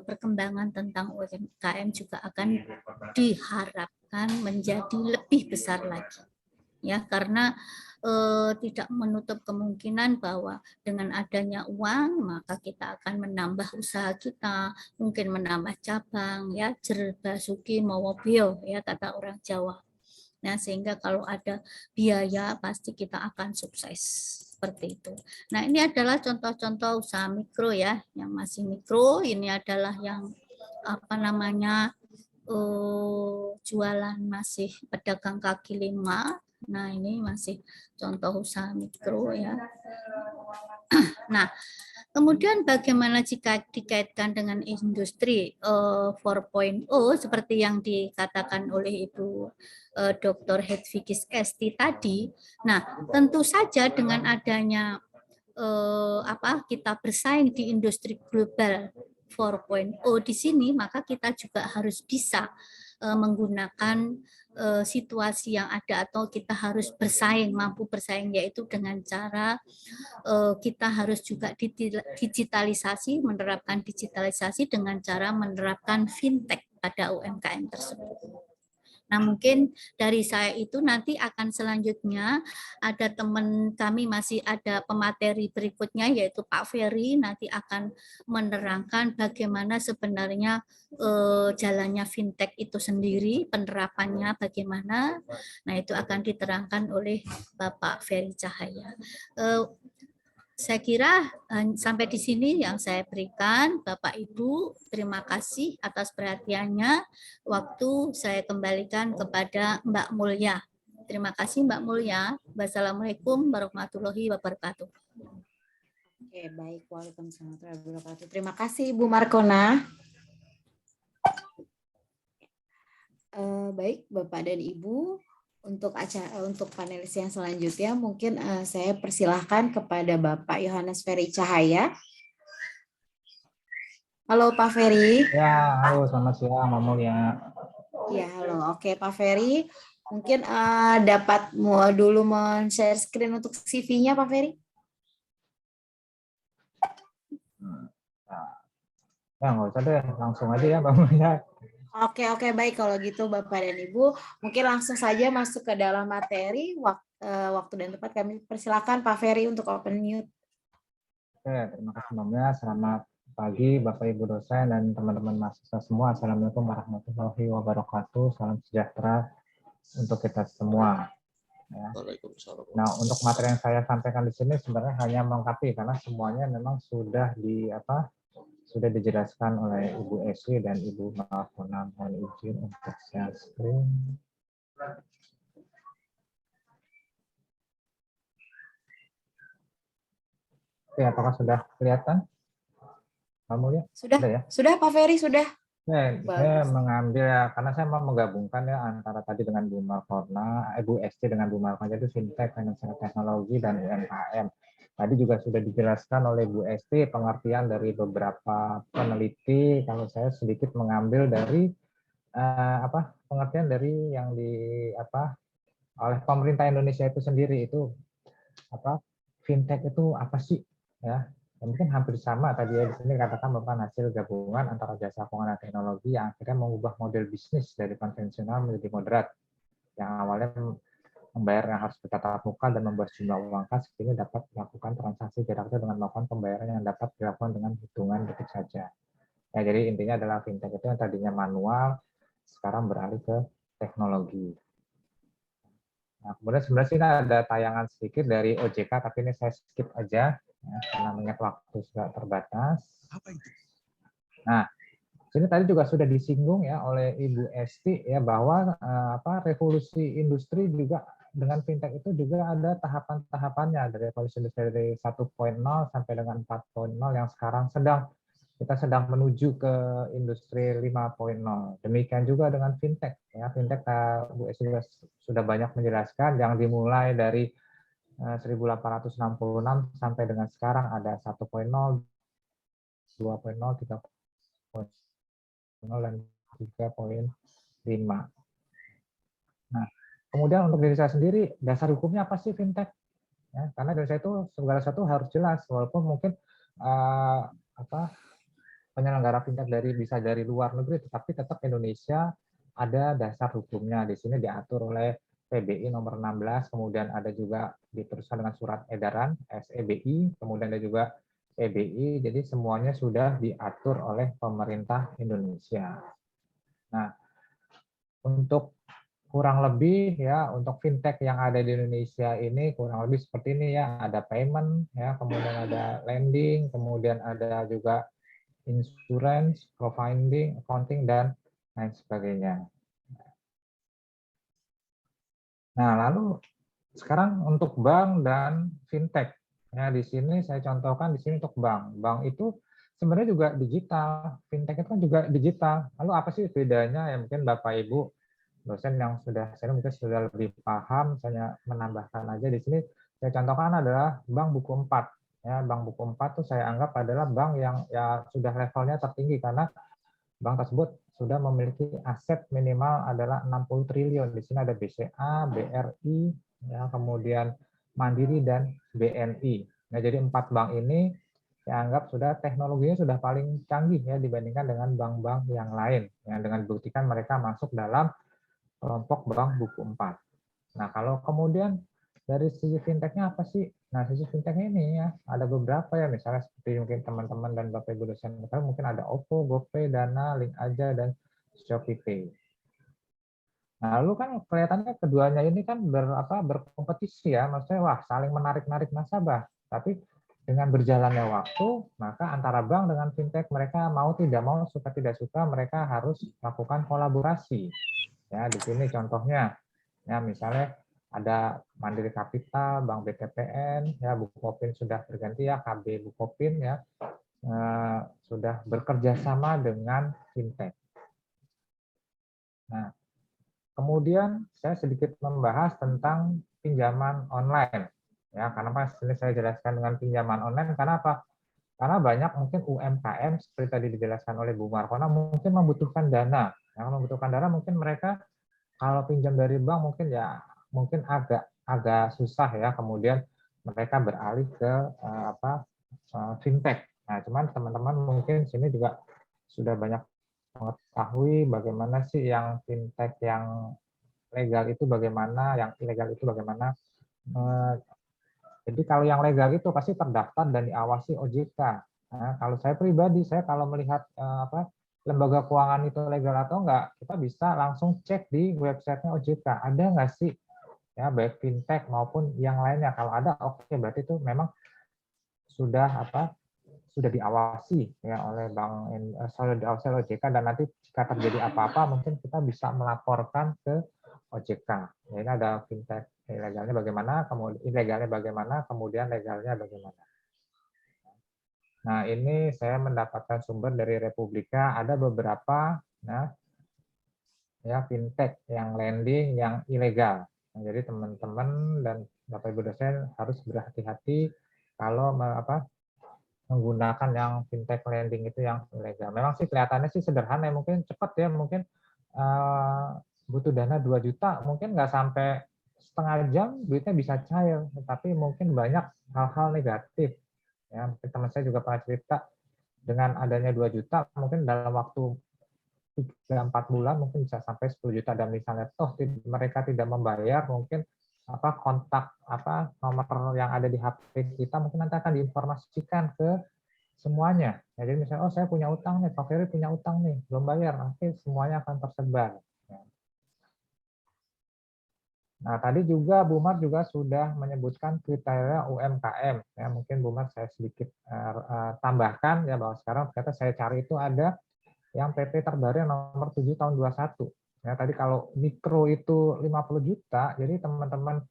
perkembangan tentang UMKM juga akan diharapkan menjadi lebih besar lagi ya, karena tidak menutup kemungkinan bahwa dengan adanya uang maka kita akan menambah usaha kita, mungkin menambah cabang ya, jer basuki mawa bio ya kata orang Jawa. Nah, sehingga kalau ada biaya pasti kita akan sukses seperti itu. Nah, ini adalah contoh-contoh usaha mikro ya, yang masih mikro. Ini adalah yang jualan masih pedagang kaki lima. Nah, ini masih contoh usaha mikro ya. Nah, kemudian bagaimana jika dikaitkan dengan industri 4.0 seperti yang dikatakan oleh Ibu Dr. Hedvigis Esti tadi. Nah, tentu saja dengan adanya kita bersaing di industri global 4.0 di sini, maka kita juga harus bisa menggunakan situasi yang ada atau kita harus bersaing, mampu bersaing, yaitu dengan cara kita harus juga digitalisasi, menerapkan digitalisasi dengan cara menerapkan fintech pada UMKM tersebut. Nah, mungkin dari saya itu nanti akan selanjutnya ada teman kami, masih ada pemateri berikutnya yaitu Pak Ferry, nanti akan menerangkan bagaimana sebenarnya jalannya fintech itu sendiri, penerapannya bagaimana. Nah, itu akan diterangkan oleh Bapak Ferry Cahaya. Saya kira sampai di sini yang saya berikan. Bapak Ibu, terima kasih atas perhatiannya. Waktu saya kembalikan kepada Mbak Mulya. Terima kasih Mbak Mulya. Wassalamualaikum warahmatullahi wabarakatuh. Oke, baik. Waalaikumsalam warahmatullahi wabarakatuh. Terima kasih Ibu Markona. Baik, Bapak dan Ibu. Untuk panelis yang selanjutnya mungkin saya persilahkan kepada Bapak Yohanes Ferry Cahaya. Halo Pak Ferry. Ya, halo, selamat siang, Mbak Mulya. Ya, halo. Oke, Pak Ferry. Mungkin dapat dulu men-share screen untuk CV-nya, Pak Ferry? Ya, nggak usah deh, langsung aja ya, Mbak Mulya. Oke, baik. Kalau gitu Bapak dan Ibu, mungkin langsung saja masuk ke dalam materi. Waktu dan tempat kami persilakan Pak Ferry untuk open mute. Oke, terima kasih Mbak Mulya. Selamat pagi Bapak Ibu dosen dan teman-teman mahasiswa semua. Assalamualaikum warahmatullahi wabarakatuh. Salam sejahtera untuk kita semua. Ya. Nah, untuk materi yang saya sampaikan di sini sebenarnya hanya melengkapi karena semuanya memang sudah dijelaskan oleh Ibu Esi dan Ibu Markona. Mohon izin untuk share screen. Oke, apakah sudah kelihatan? Mbak Mulya? Sudah ya? Sudah Pak Ferry, sudah. Saya mengambil ya, karena saya mau menggabungkan ya antara tadi dengan Bu Markona, Bu Esti dengan Bu Markona, itu fintech, financial teknologi, dan UMKM. Tadi juga sudah dijelaskan oleh Bu Esti pengertian dari beberapa peneliti. Kalau saya sedikit mengambil dari pengertian dari yang oleh pemerintah Indonesia itu sendiri, itu fintech itu apa sih, ya. Mungkin hampir sama tadi ya, di sini katakan merupakan hasil gabungan antara jasa keuangan dan teknologi yang akhirnya mengubah model bisnis dari konvensional menjadi moderat, yang awalnya membayar yang harus bertatap muka dan membuat jumlah uang kas, kini dapat melakukan transaksi jarak jauh dengan melakukan pembayaran yang dapat dilakukan dengan hitungan detik saja. Ya, jadi intinya adalah fintech itu yang tadinya manual sekarang beralih ke teknologi. Nah, kemudian sebenarnya sini ada tayangan sedikit dari OJK, tapi ini saya skip aja. Ya, karena mengingat waktu sudah terbatas. Nah, sini tadi juga sudah disinggung ya oleh Ibu Esti ya bahwa revolusi industri juga dengan fintech itu juga ada tahapan-tahapannya, dari revolusi industri dari 1.0 sampai dengan 4.0 yang sekarang kita sedang menuju ke industri 5.0. Demikian juga dengan fintech ya. Fintech Bu Esti sudah banyak menjelaskan yang dimulai dari 1866 sampai dengan sekarang ada 1.0, 2.0, 3.0 dan 3.5. Nah, kemudian untuk diri saya sendiri, dasar hukumnya apa sih fintech? Ya, karena dari saya itu segala sesuatu harus jelas, walaupun mungkin penyelenggara fintech bisa dari luar negeri, tetapi tetap Indonesia ada dasar hukumnya. Di sini diatur oleh PBI nomor 16, kemudian ada juga diteruskan dengan surat edaran SEBI, kemudian ada juga PBI, jadi semuanya sudah diatur oleh pemerintah Indonesia. Nah, untuk kurang lebih ya, untuk fintech yang ada di Indonesia ini kurang lebih seperti ini ya, ada payment ya, kemudian ada lending, kemudian ada juga insurance, providing, accounting, dan lain sebagainya. Nah, lalu sekarang untuk bank dan fintech. Ya, di sini saya contohkan di sini untuk bank. Bank itu sebenarnya juga digital, fintech itu kan juga digital. Lalu apa sih bedanya? Ya mungkin Bapak Ibu dosen yang sudah saya mungkin sudah lebih paham, saya menambahkan aja di sini. Saya contohkan adalah bank buku 4. Ya, bank buku 4 itu saya anggap adalah bank yang ya sudah levelnya tertinggi karena bank tersebut sudah memiliki aset minimal adalah 60 triliun. Di sini ada BCA, BRI, ya, kemudian Mandiri dan BNI. Nah, jadi 4 bank ini saya anggap sudah teknologinya sudah paling canggih ya dibandingkan dengan bank-bank yang lain. Yang dengan buktikan mereka masuk dalam kelompok bank buku 4. Nah, kalau kemudian dari sisi fintech-nya apa sih? Nah, sisi fintech-nya ini ya, ada beberapa ya, misalnya seperti mungkin teman-teman dan Bapak Ibu dosen, mungkin ada OVO, GoPay, Dana, Link Aja, dan ShopeePay. Nah, lalu kan kelihatannya keduanya ini kan berkompetisi ya, maksudnya wah saling menarik-narik nasabah. Tapi dengan berjalannya waktu, maka antara bank dengan fintech mereka mau tidak mau, suka tidak suka, mereka harus melakukan kolaborasi. Ya, di sini contohnya, ya misalnya ada Mandiri Kapital, Bank BTPN, ya Bukopin sudah berganti ya, KB Bukopin ya sudah bekerja sama dengan fintech. Nah, kemudian saya sedikit membahas tentang pinjaman online. Ya, karena pas ini saya jelaskan dengan pinjaman online, karena apa? Karena banyak mungkin UMKM seperti tadi dijelaskan oleh Bu Markona mungkin membutuhkan dana. Yang membutuhkan dana mungkin mereka kalau pinjam dari bank mungkin ya mungkin agak susah ya, kemudian mereka beralih ke fintech. Nah, cuman teman-teman mungkin sini juga sudah banyak mengetahui bagaimana sih yang fintech yang legal itu bagaimana, yang ilegal itu bagaimana. Jadi kalau yang legal itu pasti terdaftar dan diawasi OJK. Nah, kalau saya pribadi, saya kalau melihat lembaga keuangan itu legal atau enggak, kita bisa langsung cek di websitenya OJK. Ada nggak sih ya baik fintech maupun yang lainnya. Kalau ada, oke, berarti itu memang sudah sudah diawasi ya oleh OJK, dan nanti jika terjadi apa-apa mungkin kita bisa melaporkan ke OJK. Ya, ini ada fintech ilegalnya bagaimana, kemudian ilegalnya bagaimana, kemudian legalnya bagaimana. Nah, ini saya mendapatkan sumber dari Republika, ada beberapa ya fintech yang lending yang ilegal. Nah, jadi teman-teman dan Bapak Ibu dosen harus berhati-hati kalau menggunakan yang fintech lending itu yang ilegal. Memang sih kelihatannya sih sederhana, mungkin cepat ya, mungkin butuh dana 2 juta, mungkin nggak sampai setengah jam duitnya bisa cair, tapi mungkin banyak hal-hal negatif. Ya, mungkin teman saya juga pernah cerita dengan adanya 2 juta, mungkin dalam waktu 3-4 bulan mungkin bisa sampai 10 juta, dan misalnya toh mereka tidak membayar, mungkin kontak nomor yang ada di HP kita mungkin nanti akan diinformasikan ke semuanya. Jadi misalnya, oh saya punya utang nih, Pak Ferry punya utang nih, belum bayar, nanti semuanya akan tersebar. Nah, tadi juga Bu Mar juga sudah menyebutkan kriteria UMKM. Ya, mungkin Bu Mar saya sedikit tambahkan ya, bahwa sekarang ternyata saya cari itu ada yang PP terbaru yang nomor 7 tahun 21. Ya, tadi kalau mikro itu 50 juta, jadi teman-teman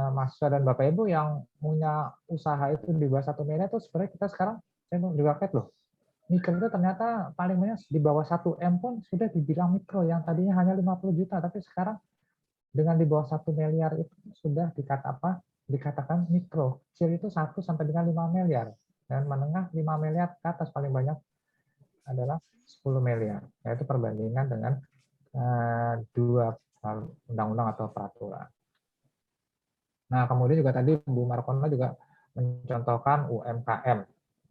mahasiswa dan Bapak Ibu yang punya usaha itu di bawah 1 miliar itu sebenarnya kita sekarang, saya juga kaget loh, mikro itu ternyata paling banyak di bawah 1 M pun sudah dibilang mikro, yang tadinya hanya 50 juta, tapi sekarang dengan di bawah 1 miliar itu sudah dikatakan mikro. Kecil itu 1 sampai dengan 5 miliar, dan menengah 5 miliar ke atas, paling banyak adalah 10 miliar. Yaitu perbandingan dengan 2 undang-undang atau peraturan. Nah, kemudian juga tadi Bu Markona juga mencontohkan UMKM.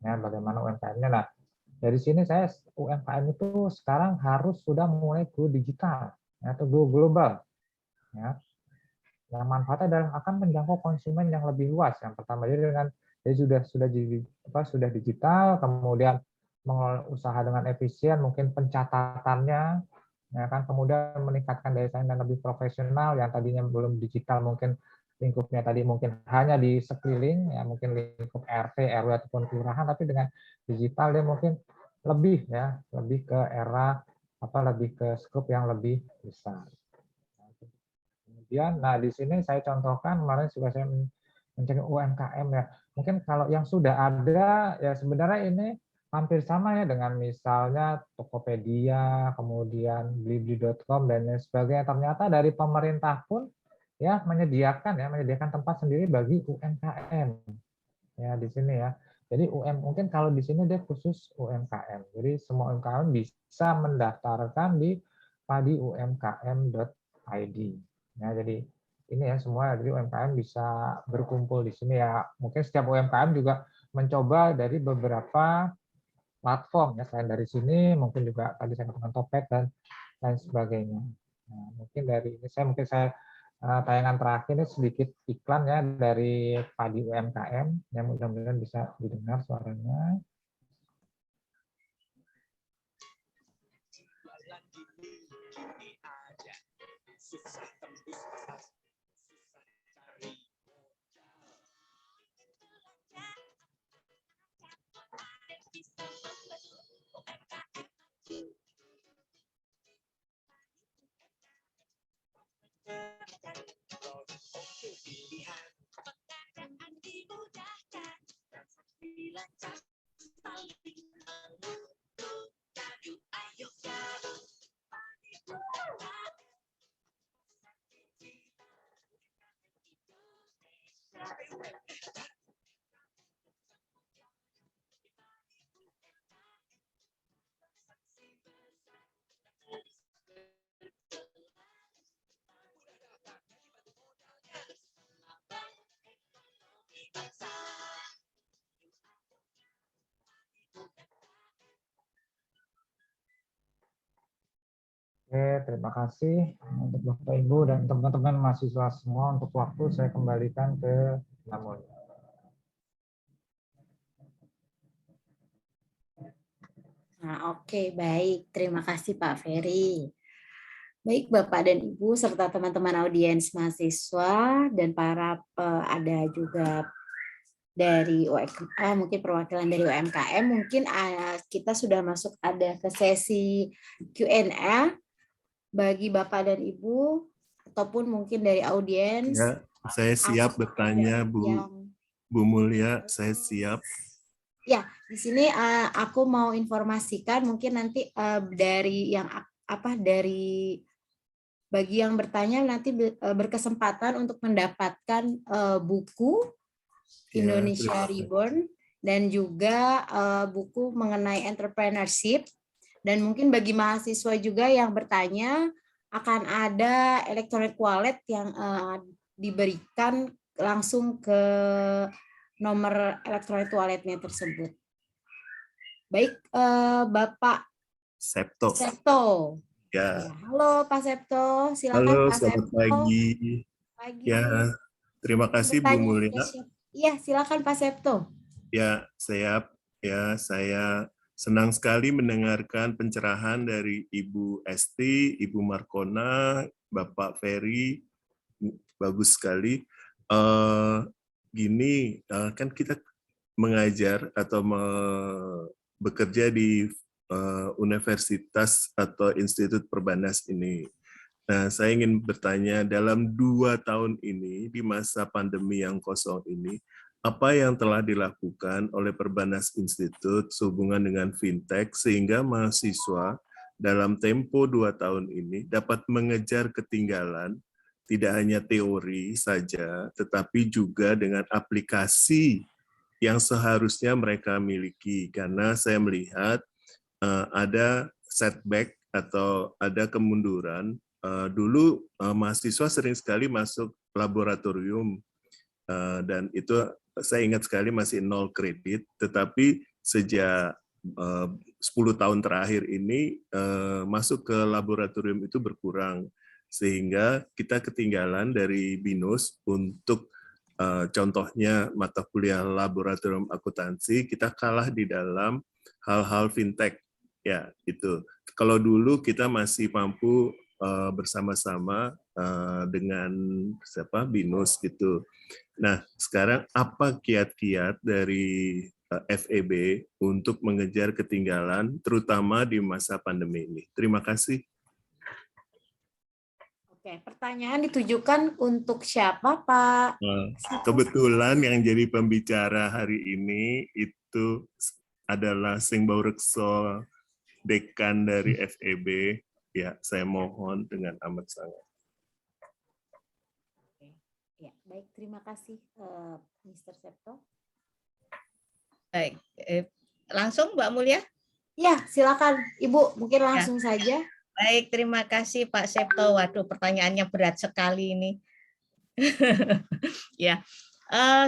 Ya, bagaimana UMKM-nya. Nah, dari sini saya UMKM itu sekarang harus sudah mulai go digital atau go global. Ya. Yang manfaatnya adalah akan menjangkau konsumen yang lebih luas. Yang pertama, jadi dengan sudah digital, kemudian mengelola usaha dengan efisien, mungkin pencatatannya, ya kan, kemudian meningkatkan daya saing dan lebih profesional. Yang tadinya belum digital, mungkin lingkupnya tadi mungkin hanya di sekeliling, ya mungkin lingkup RT, RW ataupun kelurahan, tapi dengan digital dia mungkin lebih ke era lebih ke skop yang lebih besar. Kemudian, nah di sini saya contohkan kemarin juga saya mencari UMKM ya. Mungkin kalau yang sudah ada ya sebenarnya ini hampir sama ya dengan misalnya Tokopedia, kemudian Blibli.com dan lain sebagainya. Ternyata dari pemerintah pun ya menyediakan tempat sendiri bagi UMKM ya di sini ya. Jadi mungkin kalau di sini dia khusus UMKM. Jadi semua UMKM bisa mendaftarkan di padiumkm.id. Ya, jadi ini ya semua, jadi UMKM bisa berkumpul di sini ya. Mungkin setiap UMKM juga mencoba dari beberapa platform ya, selain dari sini mungkin juga tadi saya katakan Topet dan lain sebagainya. Nah, mungkin dari ini saya tayangan terakhir ini sedikit iklan ya dari Padi UMKM yang mudah-mudahan bisa didengar suaranya. Oke, terima kasih untuk Bapak Ibu dan teman-teman mahasiswa semua. Untuk waktu saya kembalikan ke Namun. Nah, oke, baik. Terima kasih Pak Ferry. Baik Bapak dan Ibu serta teman-teman audiens mahasiswa dan para ada juga dari mungkin perwakilan dari UMKM, mungkin kita sudah masuk ada ke sesi Q&A bagi Bapak dan Ibu ataupun mungkin dari audiens. Ya, saya siap bertanya Bu Mulia, saya siap. Ya, di sini aku mau informasikan mungkin nanti dari yang dari bagi yang bertanya nanti berkesempatan untuk mendapatkan buku Indonesia Reborn dan juga buku mengenai entrepreneurship, dan mungkin bagi mahasiswa juga yang bertanya akan ada electronic wallet yang diberikan langsung ke nomor electronic walletnya tersebut. Baik, Bapak Septo. Ya. Halo Pak Septo, silakan. Halo, Pak selamat Septo. pagi. Ya, terima kasih Bu Mulia. Iya, silakan Pak Septo. Ya, siap. Ya, saya senang sekali mendengarkan pencerahan dari Ibu Esti, Ibu Markona, Bapak Ferry. Bagus sekali. Kan kita mengajar atau bekerja di universitas atau institut Perbanas ini. Nah, saya ingin bertanya, dalam 2 tahun ini, di masa pandemi yang kosong ini, apa yang telah dilakukan oleh Perbanas Institut sehubungan dengan fintech, sehingga mahasiswa dalam tempo 2 tahun ini dapat mengejar ketinggalan, tidak hanya teori saja, tetapi juga dengan aplikasi yang seharusnya mereka miliki. Karena saya melihat ada setback atau ada kemunduran. Dulu mahasiswa sering sekali masuk laboratorium dan itu saya ingat sekali masih 0 kredit, tetapi sejak 10 tahun terakhir ini masuk ke laboratorium itu berkurang, sehingga kita ketinggalan dari BINUS untuk contohnya mata kuliah laboratorium akuntansi, kita kalah di dalam hal-hal fintech. Ya, itu. Kalau dulu kita masih mampu bersama-sama dengan BINUS gitu. Nah, sekarang apa kiat-kiat dari FEB untuk mengejar ketinggalan, terutama di masa pandemi ini? Terima kasih. Oke, pertanyaan ditujukan untuk siapa, Pak? Nah, kebetulan yang jadi pembicara hari ini itu adalah Sing Baurekso, dekan dari FEB. Ya, saya mohon dengan amat sangat. Ya, baik, terima kasih, Mr. Septo. Baik, langsung Mbak Mulia. Ya, silakan Ibu, mungkin langsung saja. Baik, terima kasih Pak Septo. Waduh, pertanyaannya berat sekali ini. Ya,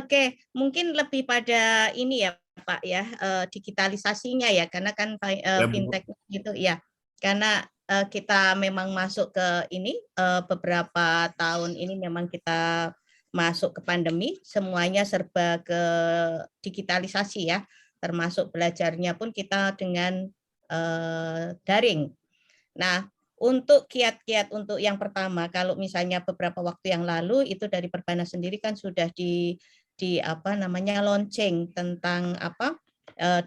oke, mungkin lebih pada ini ya Pak ya, digitalisasinya ya, karena kan fintech gitu ya, karena kita memang masuk ke ini beberapa tahun ini memang kita masuk ke pandemi, semuanya serba ke digitalisasi ya, termasuk belajarnya pun kita dengan daring. Nah, untuk kiat-kiat untuk yang pertama, kalau misalnya beberapa waktu yang lalu itu dari Perbanas sendiri kan sudah di apa namanya launching tentang apa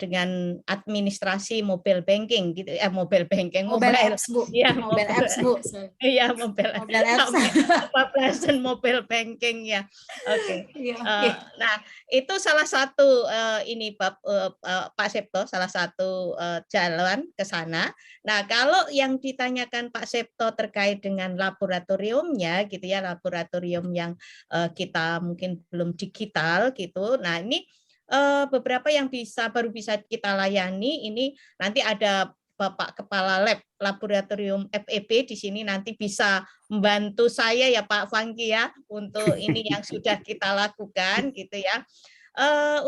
dengan administrasi mobile banking gitu, mobile banking, Mobile apps, Bu. ya Mobile apps, Bu. Iya, mobile apps. Mobile banking ya. Oke. Nah, itu salah satu ini Pak Septo, salah satu jalan ke sana. Nah, kalau yang ditanyakan Pak Septo terkait dengan laboratoriumnya gitu ya, laboratorium yang kita mungkin belum digital gitu. Nah, ini beberapa yang baru bisa kita layani ini nanti ada Bapak Kepala Lab Laboratorium FEB di sini nanti bisa membantu saya ya Pak Fangki ya untuk ini yang sudah kita lakukan gitu ya.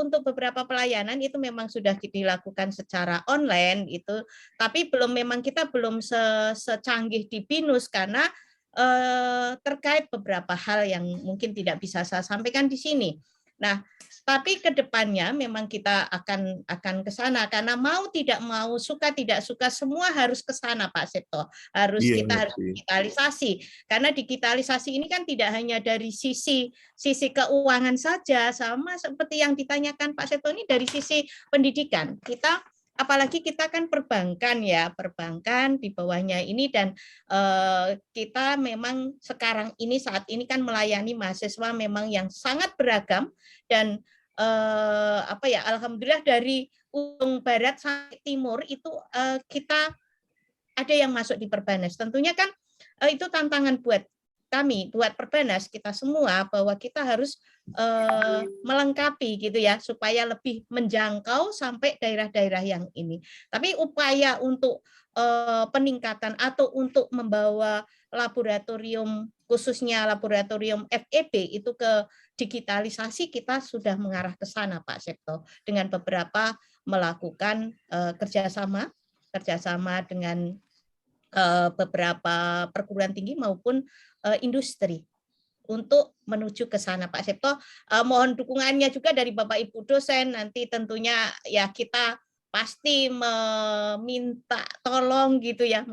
Untuk beberapa pelayanan itu memang sudah dilakukan secara online itu, tapi memang kita belum secanggih di BINUS karena terkait beberapa hal yang mungkin tidak bisa saya sampaikan di sini. Nah, tapi ke depannya memang kita akan ke sana karena mau tidak mau, suka tidak suka semua harus ke sana Pak Septo. Kita harus digitalisasi. Karena digitalisasi ini kan tidak hanya dari sisi keuangan saja, sama seperti yang ditanyakan Pak Septo ini dari sisi pendidikan. Apalagi kita kan perbankan ya, perbankan di bawahnya ini dan kita memang sekarang ini saat ini kan melayani mahasiswa memang yang sangat beragam dan alhamdulillah dari ujung barat sampai timur itu kita ada yang masuk di Perbanas. Tentunya kan itu tantangan buat kami, buat Perbanas kita semua bahwa kita harus melengkapi gitu ya supaya lebih menjangkau sampai daerah-daerah yang ini. Tapi upaya untuk peningkatan atau untuk membawa laboratorium khususnya laboratorium FEB itu ke digitalisasi kita sudah mengarah ke sana Pak Septo dengan beberapa melakukan kerjasama dengan beberapa perguruan tinggi maupun industri untuk menuju ke sana Pak Septo. Mohon dukungannya juga dari Bapak Ibu dosen, nanti tentunya ya kita pasti meminta tolong gitu ya,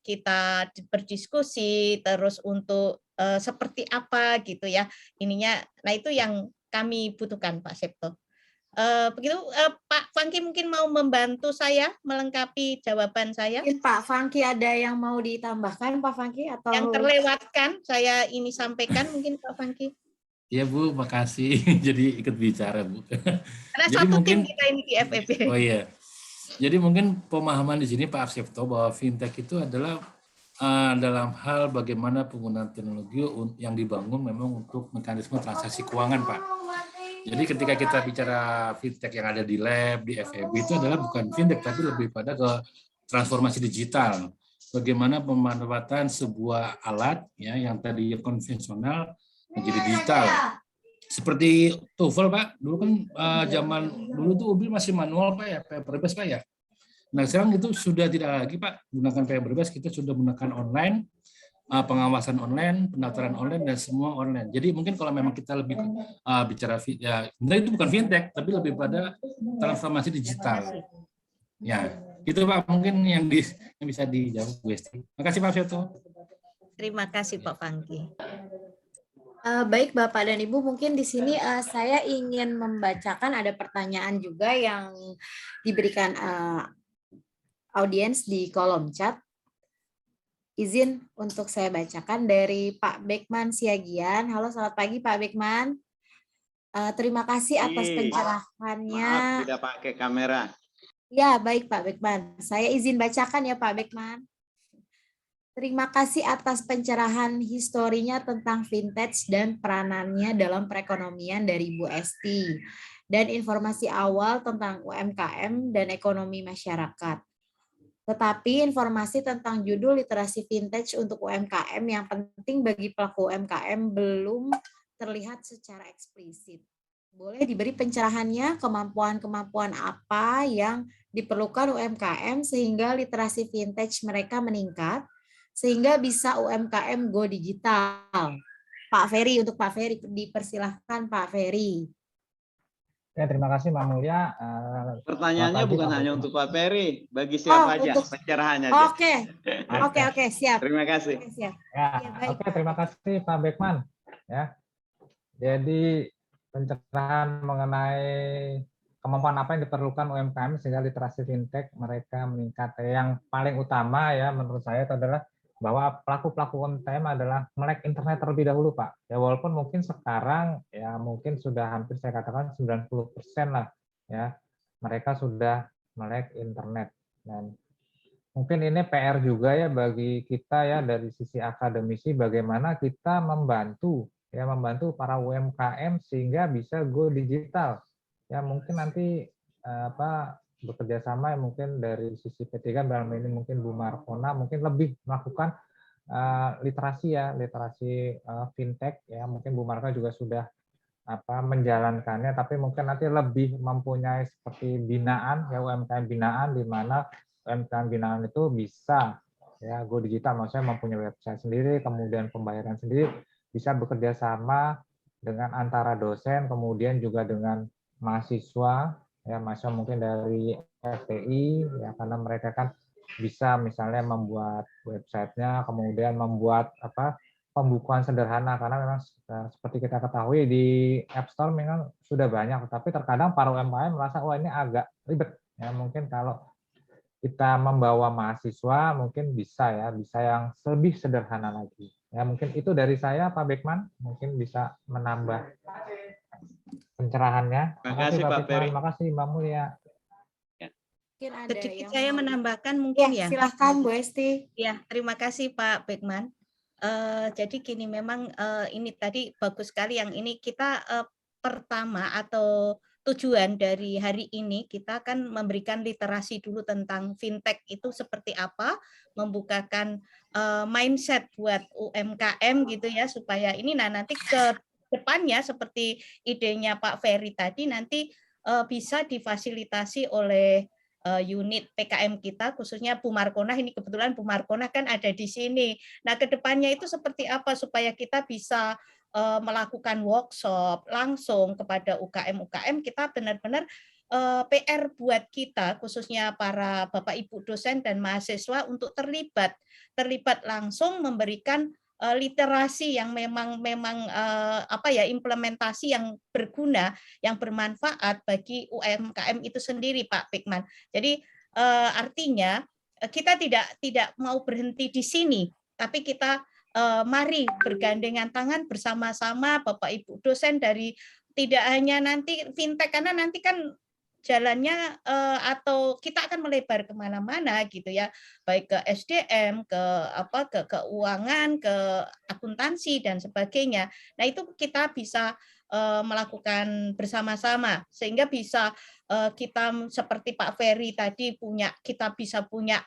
kita berdiskusi terus untuk seperti apa gitu ya ininya. Nah, itu yang kami butuhkan Pak Septo. Begitu Pak Fangki mungkin mau membantu saya melengkapi jawaban saya. Mungkin Pak Fangki ada yang mau ditambahkan Pak Fangki atau yang terlewatkan saya ini sampaikan mungkin Pak Fangki. Iya Bu, makasih. Jadi ikut bicara Bu. Karena jadi satu tim kita ini di FEB. Oh iya. Jadi mungkin pemahaman di sini Pak Septo bahwa fintech itu adalah dalam hal bagaimana penggunaan teknologi yang dibangun memang untuk mekanisme transaksi keuangan Pak. Jadi ketika kita bicara fintech yang ada di lab, di FEB itu adalah bukan fintech, tapi lebih pada ke transformasi digital. Bagaimana pemanfaatan sebuah alat ya yang tadi konvensional menjadi digital. Seperti TOEFL Pak, dulu kan zaman dulu tuh UBI masih manual Pak ya, paper based Pak ya. Nah sekarang itu sudah tidak lagi Pak, gunakan paper based, kita sudah menggunakan online, pengawasan online, pendaftaran online, dan semua online. Jadi mungkin kalau memang kita lebih bicara ya, itu bukan fintech, tapi lebih pada transformasi digital. Ya, itu Pak mungkin yang bisa dijawab Bu Esti. Terima kasih Pak Septo. Terima kasih Pak Fangki. Baik Bapak dan Ibu, mungkin di sini saya ingin membacakan ada pertanyaan juga yang diberikan audiens di kolom chat. izin untuk saya bacakan dari Pak Bekman Siagian. Halo, selamat pagi Pak Bekman. Terima kasih atas pencerahannya. Maaf tidak pakai kamera. Ya, baik Pak Bekman. Saya izin bacakan ya Pak Bekman. Terima kasih atas pencerahan historinya tentang vintage dan peranannya dalam perekonomian dari Bu Esti. Dan informasi awal tentang UMKM dan ekonomi masyarakat. Tetapi informasi tentang judul literasi vintage untuk UMKM yang penting bagi pelaku UMKM belum terlihat secara eksplisit. Boleh diberi pencerahannya kemampuan-kemampuan apa yang diperlukan UMKM sehingga literasi vintage mereka meningkat, sehingga bisa UMKM go digital. Pak Ferry, untuk Pak Ferry, dipersilahkan Pak Ferry. Ya, terima kasih Mbak Mulia. Pertanyaannya Pak bukan Haji, hanya Pak untuk Pak Ferry, bagi siapa aja pencerahannya aja. Oke, siap. Terima kasih. Oke, siap. Ya, Ya, baik. oke, terima kasih Pak Bekman. Ya, jadi pencerahan mengenai kemampuan apa yang diperlukan UMKM sehingga literasi fintech mereka meningkat. Yang paling utama ya menurut saya itu adalah bahwa pelaku-pelaku UMKM adalah melek internet terlebih dahulu, Pak. Ya walaupun mungkin sekarang ya mungkin sudah hampir saya katakan 90% lah ya mereka sudah melek internet. Dan mungkin ini PR juga ya bagi kita ya dari sisi akademisi bagaimana kita membantu para UMKM sehingga bisa go digital. Ya mungkin nanti bekerja sama ya mungkin dari sisi P3 dalam ini mungkin Bu Markona mungkin lebih melakukan literasi fintech ya mungkin Bu Markona juga sudah menjalankannya tapi mungkin nanti lebih mempunyai seperti binaan ya UMKM binaan di mana UMKM binaan itu bisa ya go digital maksudnya mempunyai website sendiri kemudian pembayaran sendiri bisa bekerja sama dengan antara dosen kemudian juga dengan mahasiswa ya mahasiswa mungkin dari FTI ya karena mereka kan bisa misalnya membuat websitenya kemudian membuat pembukuan sederhana karena memang seperti kita ketahui di App Store memang sudah banyak tapi terkadang para UMKM merasa wah ini agak ribet ya mungkin kalau kita membawa mahasiswa mungkin bisa yang lebih sederhana lagi ya mungkin itu dari saya Pak Bekman mungkin bisa menambah pencerahannya. Terima kasih Pak Ferry. Terima kasih Mbak Mulia. Mungkin ada Sedikit yang saya mau- menambahkan mungkin ya. Silahkan Bu Esti. Ya, terima kasih Pak Bekman. Jadi gini memang ini tadi bagus sekali yang ini kita pertama atau tujuan dari hari ini kita akan memberikan literasi dulu tentang fintech itu seperti apa, membukakan mindset buat UMKM gitu ya supaya ini nanti ke depannya seperti idenya Pak Ferry tadi nanti bisa difasilitasi oleh unit PKM kita khususnya Bu Markona ini kebetulan Bu Markona kan ada di sini. Nah, kedepannya itu seperti apa supaya kita bisa melakukan workshop langsung kepada UKM kita benar-benar PR buat kita khususnya para Bapak Ibu dosen dan mahasiswa untuk terlibat langsung memberikan literasi yang memang implementasi yang berguna, yang bermanfaat bagi UMKM itu sendiri, Pak Bekman. Jadi artinya kita tidak mau berhenti di sini, tapi kita mari bergandengan tangan bersama-sama Bapak Ibu dosen dari tidak hanya nanti fintech karena nanti kan jalannya atau kita akan melebar kemana-mana gitu ya, baik ke SDM, ke keuangan, ke akuntansi dan sebagainya. Nah itu kita bisa melakukan bersama-sama sehingga bisa kita seperti Pak Ferry tadi kita bisa punya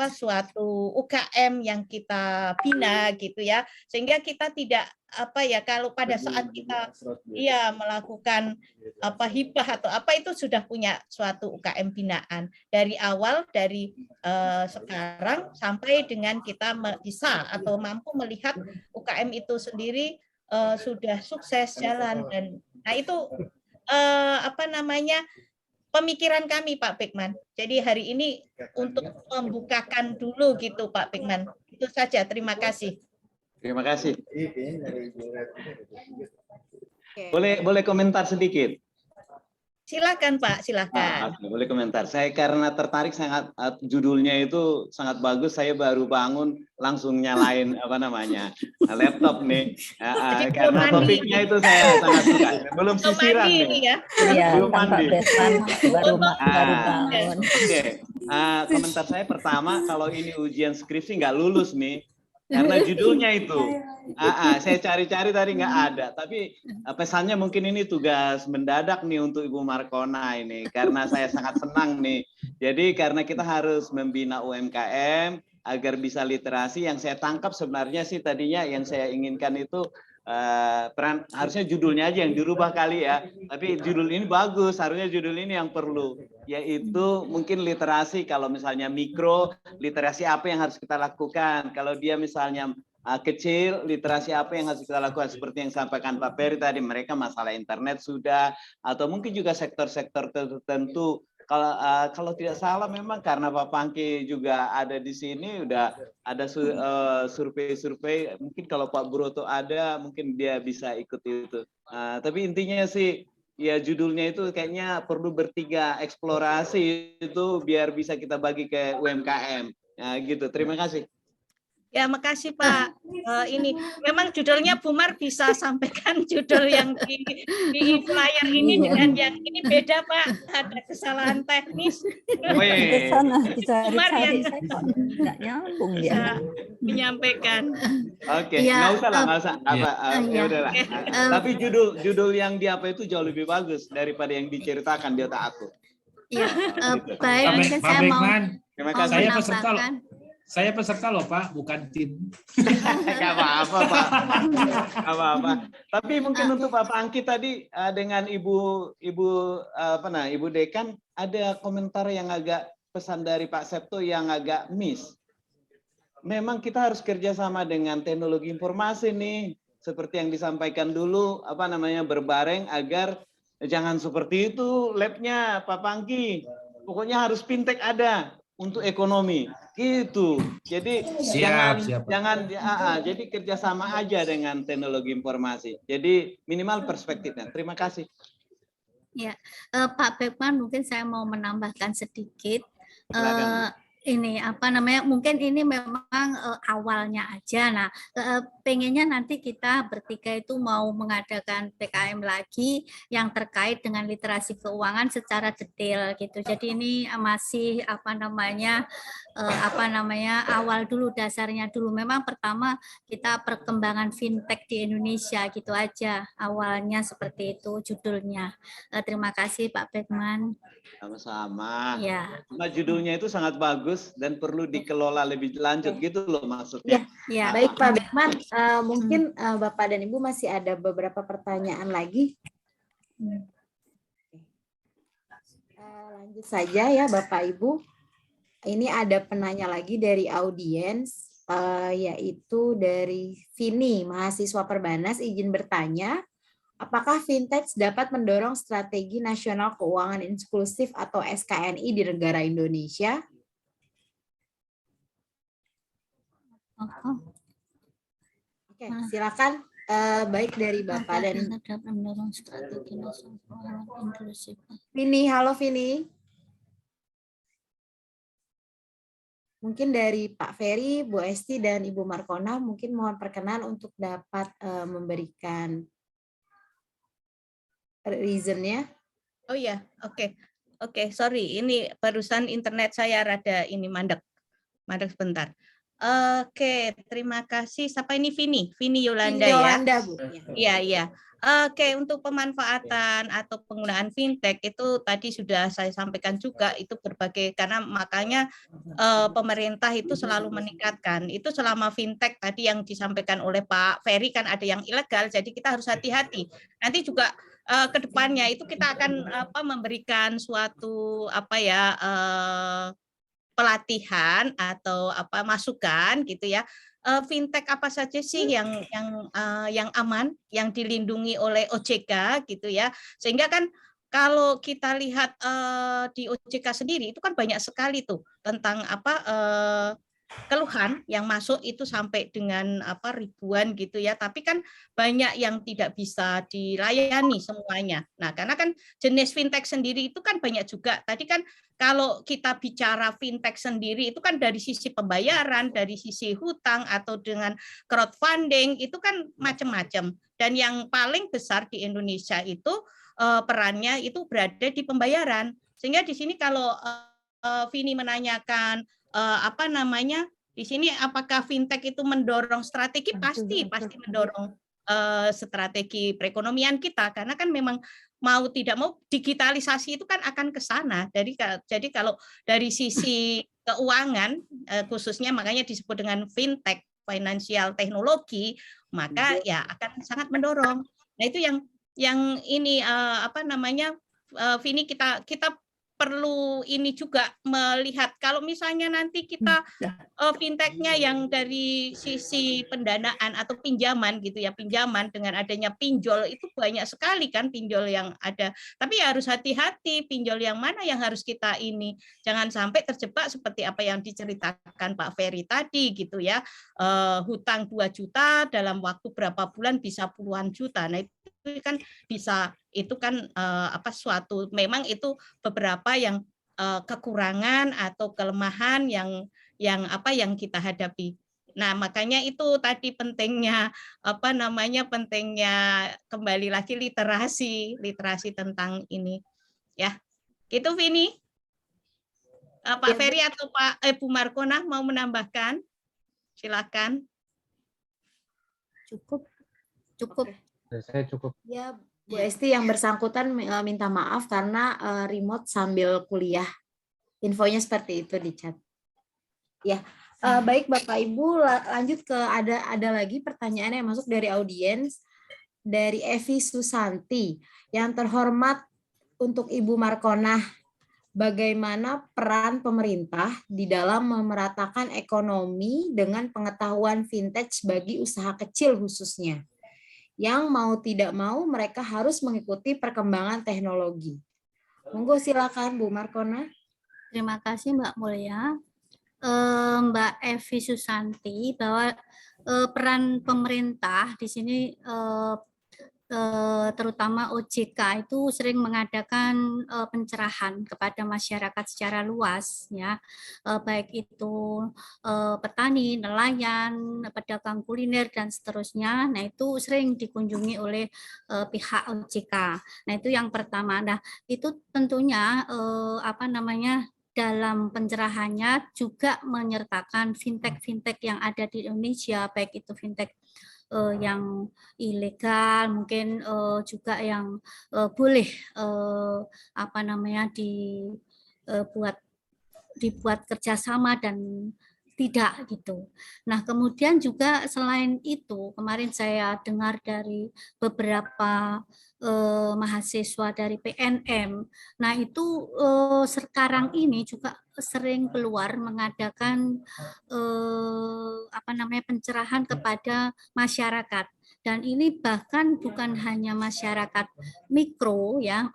suatu UKM yang kita bina gitu ya, sehingga kita tidak kalau pada saat kita melakukan hibah atau itu sudah punya suatu UKM binaan dari awal dari sekarang sampai dengan kita bisa atau mampu melihat UKM itu sendiri sudah sukses jalan dan nah itu pemikiran kami Pak Bekman. Jadi hari ini untuk membukakan dulu gitu Pak Bekman. Itu saja. Terima kasih. Terima kasih. Oke. Boleh komentar sedikit? Silakan Pak, silakan. Oke, boleh komentar. Saya karena tertarik sangat, judulnya itu sangat bagus. Saya baru bangun langsung nyalain laptop nih. Jadi belum Karena mandi. topiknya itu saya sangat suka. Belum Belum sisiran mandi nih. ini ya. Iya, Belum tanpa mandi. besan baru baru Ah, bangun. Oke, komentar saya pertama, kalau ini ujian skripsi nggak lulus nih, karena judulnya itu. Saya cari-cari tadi nggak ada, tapi pesannya mungkin ini tugas mendadak nih untuk Ibu Markona ini, karena saya sangat senang nih. Jadi karena kita harus membina UMKM agar bisa literasi, yang saya tangkap sebenarnya sih tadinya yang saya inginkan itu harusnya judulnya aja yang dirubah kali ya, tapi judul ini bagus, harusnya judul ini yang perlu, yaitu mungkin literasi. Kalau misalnya mikro, literasi apa yang harus kita lakukan, kalau dia misalnya kecil, literasi apa yang harus kita lakukan, seperti yang disampaikan Pak Peri tadi, mereka masalah internet sudah, atau mungkin juga sektor-sektor tertentu. Kalau tidak salah memang karena Pak Pangki juga ada di sini, udah ada survei-survei, mungkin kalau Pak Broto ada, mungkin dia bisa ikut itu. Tapi intinya sih, ya judulnya itu kayaknya perlu bertiga eksplorasi itu biar bisa kita bagi ke UMKM. Gitu, terima kasih. Ya, makasih Pak. Ini memang judulnya Bu Mar bisa sampaikan judul yang di flyer ini dengan yang ini beda Pak. Ada kesalahan teknis. Ke sana dicari-cari, yang saya kok nggak nyambung dia. bisa menyampaikan. Oke, Ya, nggak usah lah, nggak usah. Ya udahlah. Tapi judul yang di apa itu jauh lebih bagus daripada yang diceritakan di otak aku. Ya, Gitu. baik, mungkin Pak saya mau Bekman, Terima mau kasih. saya peserta loh. menambahkan. Saya peserta loh Pak, bukan tim. Nggak apa-apa, Pak. Nggak apa-apa. Tapi mungkin untuk Pak Angki tadi dengan Ibu Dekan ada komentar yang agak, pesan dari Pak Septo yang agak miss. Memang kita harus kerjasama dengan teknologi informasi nih, seperti yang disampaikan dulu, berbareng agar jangan seperti itu labnya Pak Pangki. Pokoknya harus fintech ada untuk ekonomi, gitu. Jadi Siap. jadi kerjasama aja dengan teknologi informasi. Jadi minimal perspektifnya. Terima kasih. Ya, Pak Bekman, mungkin saya mau menambahkan sedikit. Silakan. Ini mungkin ini memang awalnya aja. Nah, pengennya nanti kita bertiga itu mau mengadakan PKM lagi yang terkait dengan literasi keuangan secara detail gitu. Jadi ini masih awal dulu, dasarnya dulu. Memang pertama kita perkembangan fintech di Indonesia gitu aja. Awalnya seperti itu judulnya. Terima kasih Pak Bekman. Sama-sama. Ya. Judulnya itu sangat bagus dan perlu dikelola lebih lanjut gitu loh maksudnya. Ya. Baik Pak Bekman, mungkin Bapak dan Ibu masih ada beberapa pertanyaan lagi. Lanjut saja ya Bapak Ibu. Ini ada penanya lagi dari audiens, yaitu dari Vini, mahasiswa Perbanas, izin bertanya. Apakah fintech dapat mendorong strategi nasional keuangan inklusif atau SKNI di negara Indonesia? Oke, silakan. Baik dari Bapak dan dapat mendorong strategi nasional keuangan inklusif. Vini. Halo Vini. Mungkin dari Pak Ferry, Bu Esti, dan Ibu Markona, mungkin mohon perkenan untuk dapat memberikan reason-nya. Oh ya, oke, sorry, ini barusan internet saya rada ini mandek sebentar. Oke, terima kasih. Siapa ini? Vini Yolanda ya? Yolanda, Bu. Iya. Oke, untuk pemanfaatan atau penggunaan fintech itu tadi sudah saya sampaikan juga, itu berbagai, karena makanya pemerintah itu selalu meningkatkan. Itu selama fintech tadi yang disampaikan oleh Pak Ferry kan ada yang ilegal, jadi kita harus hati-hati. Nanti juga ke depannya itu kita akan memberikan suatu pelatihan atau masukan gitu ya. Fintech apa saja sih yang aman, yang dilindungi oleh OJK gitu ya, sehingga kan kalau kita lihat di OJK sendiri itu kan banyak sekali tuh tentang keluhan yang masuk itu sampai dengan ribuan gitu ya, tapi kan banyak yang tidak bisa dilayani semuanya. Nah, karena kan jenis fintech sendiri itu kan banyak juga. Tadi kan kalau kita bicara fintech sendiri itu kan dari sisi pembayaran, dari sisi hutang atau dengan crowdfunding itu kan macam-macam. Dan yang paling besar di Indonesia itu perannya itu berada di pembayaran. Sehingga di sini kalau Vini menanyakan di sini apakah fintech itu mendorong strategi, pasti mendorong strategi perekonomian kita, karena kan memang mau tidak mau digitalisasi itu kan akan ke sana. Jadi kalau dari sisi keuangan khususnya makanya disebut dengan fintech, financial teknologi, maka ya akan sangat mendorong. Nah, itu yang ini Vini, kita perlu ini juga melihat kalau misalnya nanti kita fintech-nya yang dari sisi pendanaan atau pinjaman gitu ya, pinjaman dengan adanya pinjol itu banyak sekali kan pinjol yang ada. Tapi harus hati-hati pinjol yang mana yang harus kita ini. Jangan sampai terjebak seperti apa yang diceritakan Pak Ferry tadi gitu ya. Hutang 2 juta dalam waktu berapa bulan bisa puluhan juta. Nah, itu kan bisa suatu memang itu beberapa yang kekurangan atau kelemahan yang kita hadapi. Nah, makanya itu tadi pentingnya pentingnya kembali lagi literasi tentang ini ya. Gitu Vini. Pak Ferry atau Bu Markona mau menambahkan? Silakan. Cukup. Saya cukup. Ya, Bu Esti, yang bersangkutan minta maaf karena remote sambil kuliah. Infonya seperti itu di chat. Ya, baik Bapak Ibu, lanjut ke ada lagi pertanyaan yang masuk dari audiens, dari Evi Susanti. Yang terhormat untuk Ibu Markona, bagaimana peran pemerintah di dalam memeratakan ekonomi dengan pengetahuan fintech bagi usaha kecil khususnya, yang mau tidak mau mereka harus mengikuti perkembangan teknologi. Monggo silakan Bu Markona. Terima kasih Mbak Mulia. Mbak Evi Susanti, bahwa peran pemerintah di sini terutama OJK itu sering mengadakan pencerahan kepada masyarakat secara luas ya, baik itu petani, nelayan, pedagang kuliner dan seterusnya. Nah, itu sering dikunjungi oleh pihak OJK. Nah, itu yang pertama. Nah, itu tentunya dalam pencerahannya juga menyertakan fintech yang ada di Indonesia, baik itu fintech yang ilegal, mungkin juga yang boleh dibuat kerjasama dan tidak gitu. Nah, kemudian juga selain itu, kemarin saya dengar dari beberapa mahasiswa dari PNM. Nah, itu sekarang ini juga sering keluar mengadakan pencerahan kepada masyarakat. Dan ini bahkan bukan hanya masyarakat mikro ya,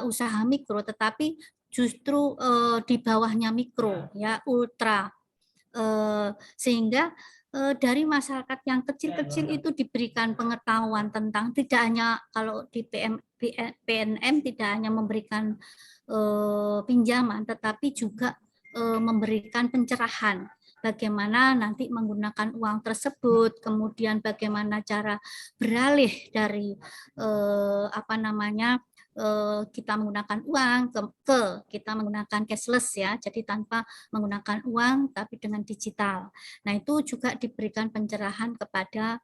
usaha mikro, tetapi justru di bawahnya mikro ya, ultra. Sehingga dari masyarakat yang kecil-kecil itu diberikan pengetahuan tentang, tidak hanya kalau di PNM tidak hanya memberikan pinjaman, tetapi juga memberikan pencerahan bagaimana nanti menggunakan uang tersebut, kemudian bagaimana cara beralih dari kita menggunakan uang kita menggunakan cashless ya, jadi tanpa menggunakan uang tapi dengan digital. Nah, itu juga diberikan pencerahan kepada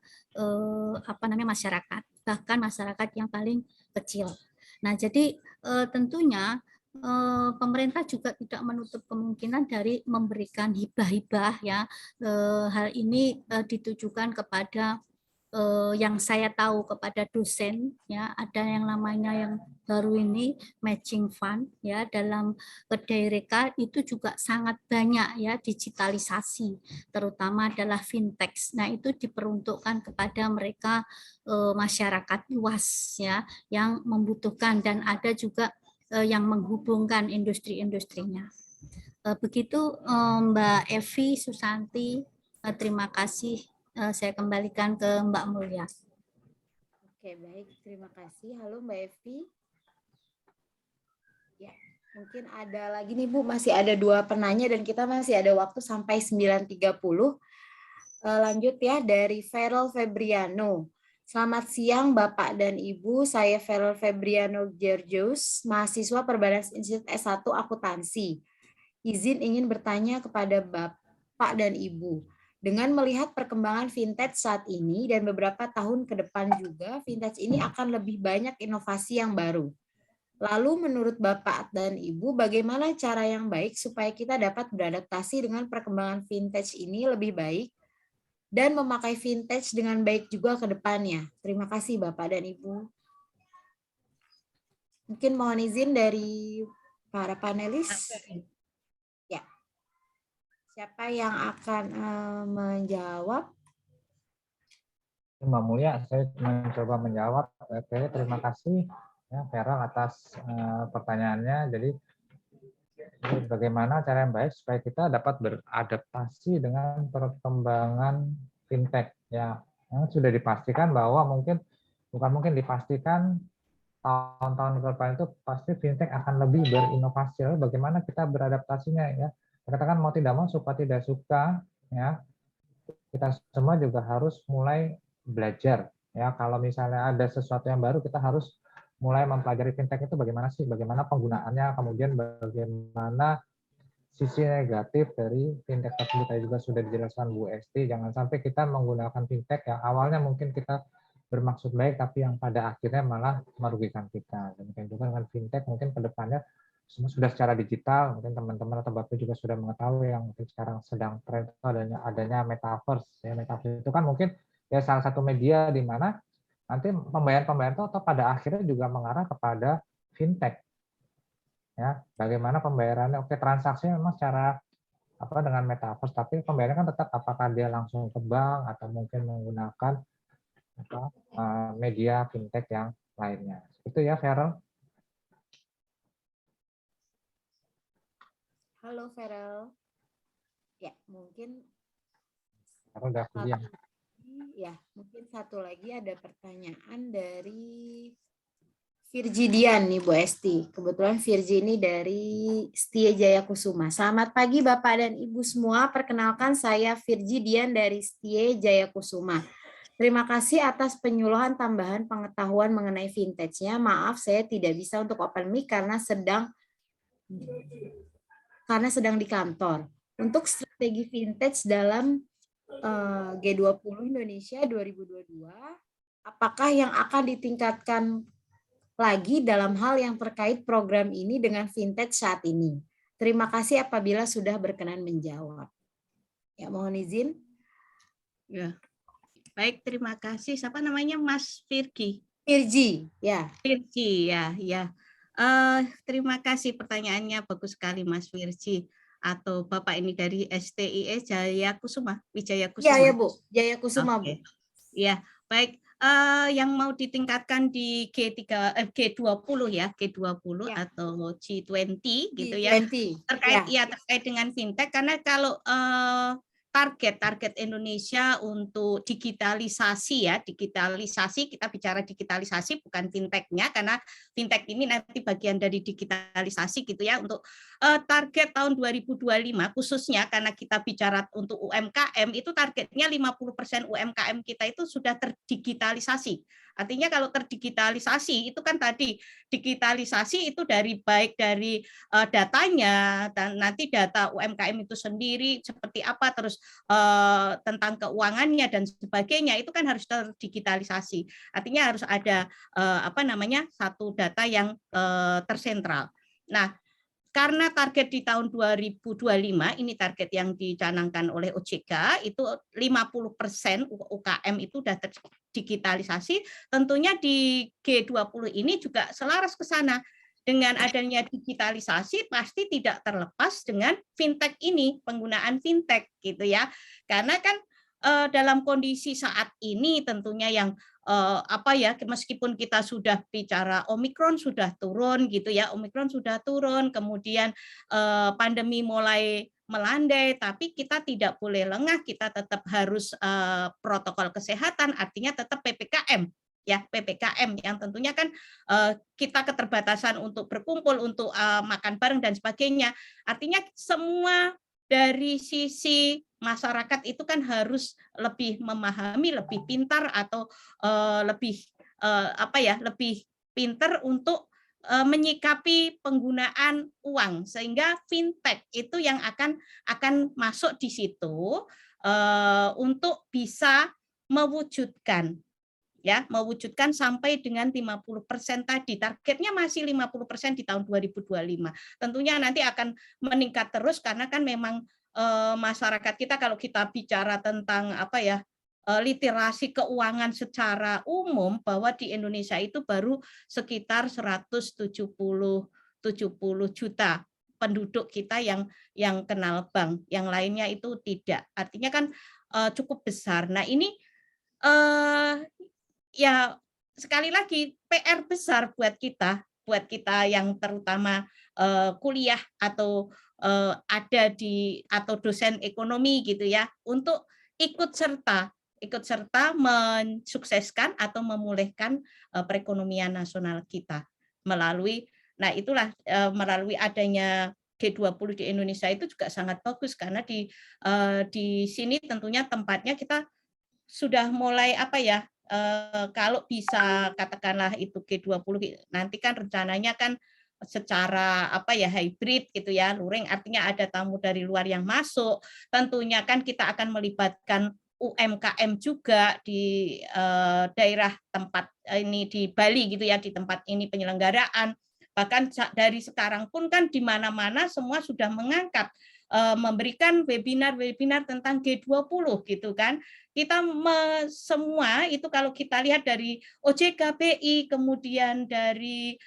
masyarakat, bahkan masyarakat yang paling kecil. Nah, jadi tentunya pemerintah juga tidak menutup kemungkinan dari memberikan hibah-hibah ya. Hal ini ditujukan kepada yang saya tahu kepada dosen ya, ada yang namanya yang baru ini matching fund ya, dalam Kedaireka itu juga sangat banyak ya digitalisasi, terutama adalah fintech. Nah, itu diperuntukkan kepada mereka masyarakat luas ya yang membutuhkan, dan ada juga yang menghubungkan industri-industrinya. Begitu Mbak Evi Susanti, terima kasih. Saya kembalikan ke Mbak Mulia. Oke, baik. Terima kasih. Halo Mbak Evi. Ya, mungkin ada lagi nih Bu, masih ada 2 penanya dan kita masih ada waktu sampai 9.30. Lanjut ya, dari Feral Febriano. Selamat siang Bapak dan Ibu, saya Feral Febriano Georgius, mahasiswa Perbanas Institut S1 Akuntansi. Izin ingin bertanya kepada Bapak dan Ibu. Dengan melihat perkembangan fintech saat ini dan beberapa tahun ke depan juga, fintech ini akan lebih banyak inovasi yang baru. Lalu menurut Bapak dan Ibu, bagaimana cara yang baik supaya kita dapat beradaptasi dengan perkembangan fintech ini lebih baik dan memakai fintech dengan baik juga ke depannya? Terima kasih Bapak dan Ibu. Mungkin mohon izin dari para panelis. Ya. Siapa yang akan menjawab? Mbak Mulia, saya mencoba menjawab. Oke, terima kasih ya Feral atas pertanyaannya. Jadi bagaimana cara yang baik supaya kita dapat beradaptasi dengan perkembangan fintech ya. Sudah dipastikan bahwa dipastikan tahun-tahun ke depan itu pasti fintech akan lebih berinovasi. Lalu bagaimana kita beradaptasinya ya? Katakan mau tidak mau, suka tidak suka ya, kita semua juga harus mulai belajar ya. Kalau misalnya ada sesuatu yang baru, kita harus mulai mempelajari fintech itu bagaimana sih, bagaimana penggunaannya, kemudian bagaimana sisi negatif dari fintech tersebut. Tadi juga sudah dijelaskan Bu Esti, jangan sampai kita menggunakan fintech yang awalnya mungkin kita bermaksud baik tapi yang pada akhirnya malah merugikan kita. Demikian juga dengan fintech, mungkin ke depannya semua sudah secara digital, mungkin teman-teman atau Bapak juga sudah mengetahui yang mungkin sekarang sedang tren itu adanya metaverse. Ya, metaverse itu kan mungkin ya salah satu media di mana nanti pembayaran itu atau pada akhirnya juga mengarah kepada fintech. Ya, bagaimana pembayarannya? Oke, transaksinya memang secara dengan metaverse, tapi pembayarannya kan tetap apakah dia langsung ke bank atau mungkin menggunakan media fintech yang lainnya. Itu ya, Feral. Halo Feral. Ya, mungkin Udah kuliah. Ya, mungkin satu lagi ada pertanyaan dari Virgi Dian nih Bu Esti. Kebetulan Virgi ini dari Setia Jaya Kusuma. Selamat pagi Bapak dan Ibu semua. Perkenalkan saya Virgi Dian dari Setia Jaya Kusuma. Terima kasih atas penyuluhan tambahan pengetahuan mengenai fintech-nya. Maaf saya tidak bisa untuk open mic karena sedang di kantor. Untuk strategi fintech dalam G20 Indonesia 2022, apakah yang akan ditingkatkan lagi dalam hal yang terkait program ini dengan fintech saat ini? Terima kasih apabila sudah berkenan menjawab. Ya, mohon izin. Ya. Baik, terima kasih. Siapa namanya? Mas Virgi. Virgi, ya. Virgi, ya. Terima kasih pertanyaannya, bagus sekali Mas Virgi. Atau Bapak ini dari STIE Jaya Kusuma, Wijaya Kusuma. Iya ya Bu, Jaya Kusuma Bu. Ya, baik. Yang mau ditingkatkan di G20 ya, G20 ya, atau G20 gitu ya. Terkait dengan fintech, karena kalau target Indonesia untuk digitalisasi ya, kita bicara digitalisasi bukan fintechnya, karena fintech ini nanti bagian dari digitalisasi gitu ya. Untuk target tahun 2025 khususnya karena kita bicara untuk UMKM, itu targetnya 50% UMKM kita itu sudah terdigitalisasi. Artinya kalau terdigitalisasi itu kan tadi digitalisasi itu baik dari datanya, dan nanti data UMKM itu sendiri seperti apa, terus tentang keuangannya dan sebagainya itu kan harus terdigitalisasi. Artinya harus ada satu data yang tersentral. Nah, karena target di tahun 2025 ini target yang dicanangkan oleh OJK itu 50% UKM itu sudah terdigitalisasi, tentunya di G20 ini juga selaras ke sana. Dengan adanya digitalisasi pasti tidak terlepas dengan fintech ini, penggunaan fintech gitu ya. Karena kan dalam kondisi saat ini tentunya yang apa ya, meskipun kita sudah bicara Omikron sudah turun gitu ya, Omikron sudah turun, kemudian pandemi mulai melandai, tapi kita tidak boleh lengah, kita tetap harus protokol kesehatan, artinya tetap PPKM ya, PPKM yang tentunya kan kita keterbatasan untuk berkumpul, untuk makan bareng dan sebagainya. Artinya semua dari sisi masyarakat itu kan harus lebih memahami, lebih pintar atau lebih apa ya, lebih pintar untuk menyikapi penggunaan uang, sehingga fintech itu yang akan masuk di situ untuk bisa mewujudkan ya, mewujudkan sampai dengan 50% tadi. Targetnya masih 50% di tahun 2025. Tentunya nanti akan meningkat terus karena kan memang masyarakat kita, kalau kita bicara tentang apa ya, literasi keuangan secara umum, bahwa di Indonesia itu baru sekitar 170 juta penduduk kita yang kenal bank, yang lainnya itu tidak. Artinya kan cukup besar. Nah, ini ya sekali lagi PR besar buat kita yang terutama kuliah atau ada di atau dosen ekonomi gitu ya, untuk ikut serta mensukseskan atau memulihkan perekonomian nasional kita melalui, nah itulah melalui adanya G20 di Indonesia itu juga sangat bagus, karena di sini tentunya tempatnya kita sudah mulai apa ya, kalau bisa katakanlah itu G20 nanti kan rencananya kan secara apa ya, hybrid gitu ya, luring, artinya ada tamu dari luar yang masuk, tentunya kan kita akan melibatkan UMKM juga di daerah tempat ini di Bali gitu ya, di tempat ini penyelenggaraan. Bahkan dari sekarang pun kan di mana-mana semua sudah mengangkat memberikan webinar-webinar tentang G20 gitu kan. Kita semua itu kalau kita lihat dari OJK, BI, kemudian dari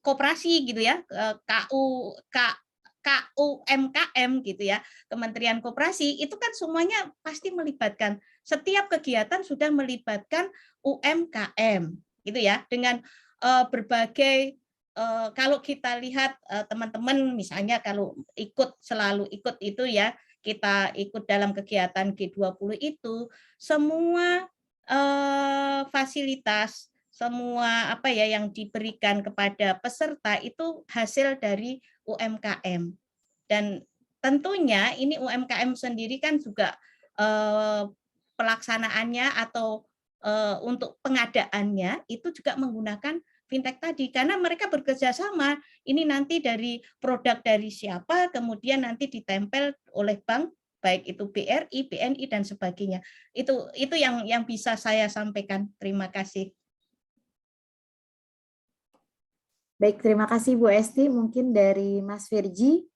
koperasi gitu ya, KUMKM gitu ya, Kementerian Koperasi, itu kan semuanya pasti melibatkan, setiap kegiatan sudah melibatkan UMKM gitu ya, dengan berbagai kalau kita lihat teman-teman misalnya kalau selalu ikut itu ya, kita ikut dalam kegiatan G20 itu, semua fasilitas, semua apa ya yang diberikan kepada peserta itu hasil dari UMKM. Dan tentunya ini UMKM sendiri kan juga pelaksanaannya atau untuk pengadaannya itu juga menggunakan fintech tadi, karena mereka bekerja sama. Ini nanti dari produk dari siapa, kemudian nanti ditempel oleh bank, baik itu BRI, BNI dan sebagainya. Itu yang bisa saya sampaikan. Terima kasih. Baik, terima kasih Bu Esti. Mungkin dari Mas Firji.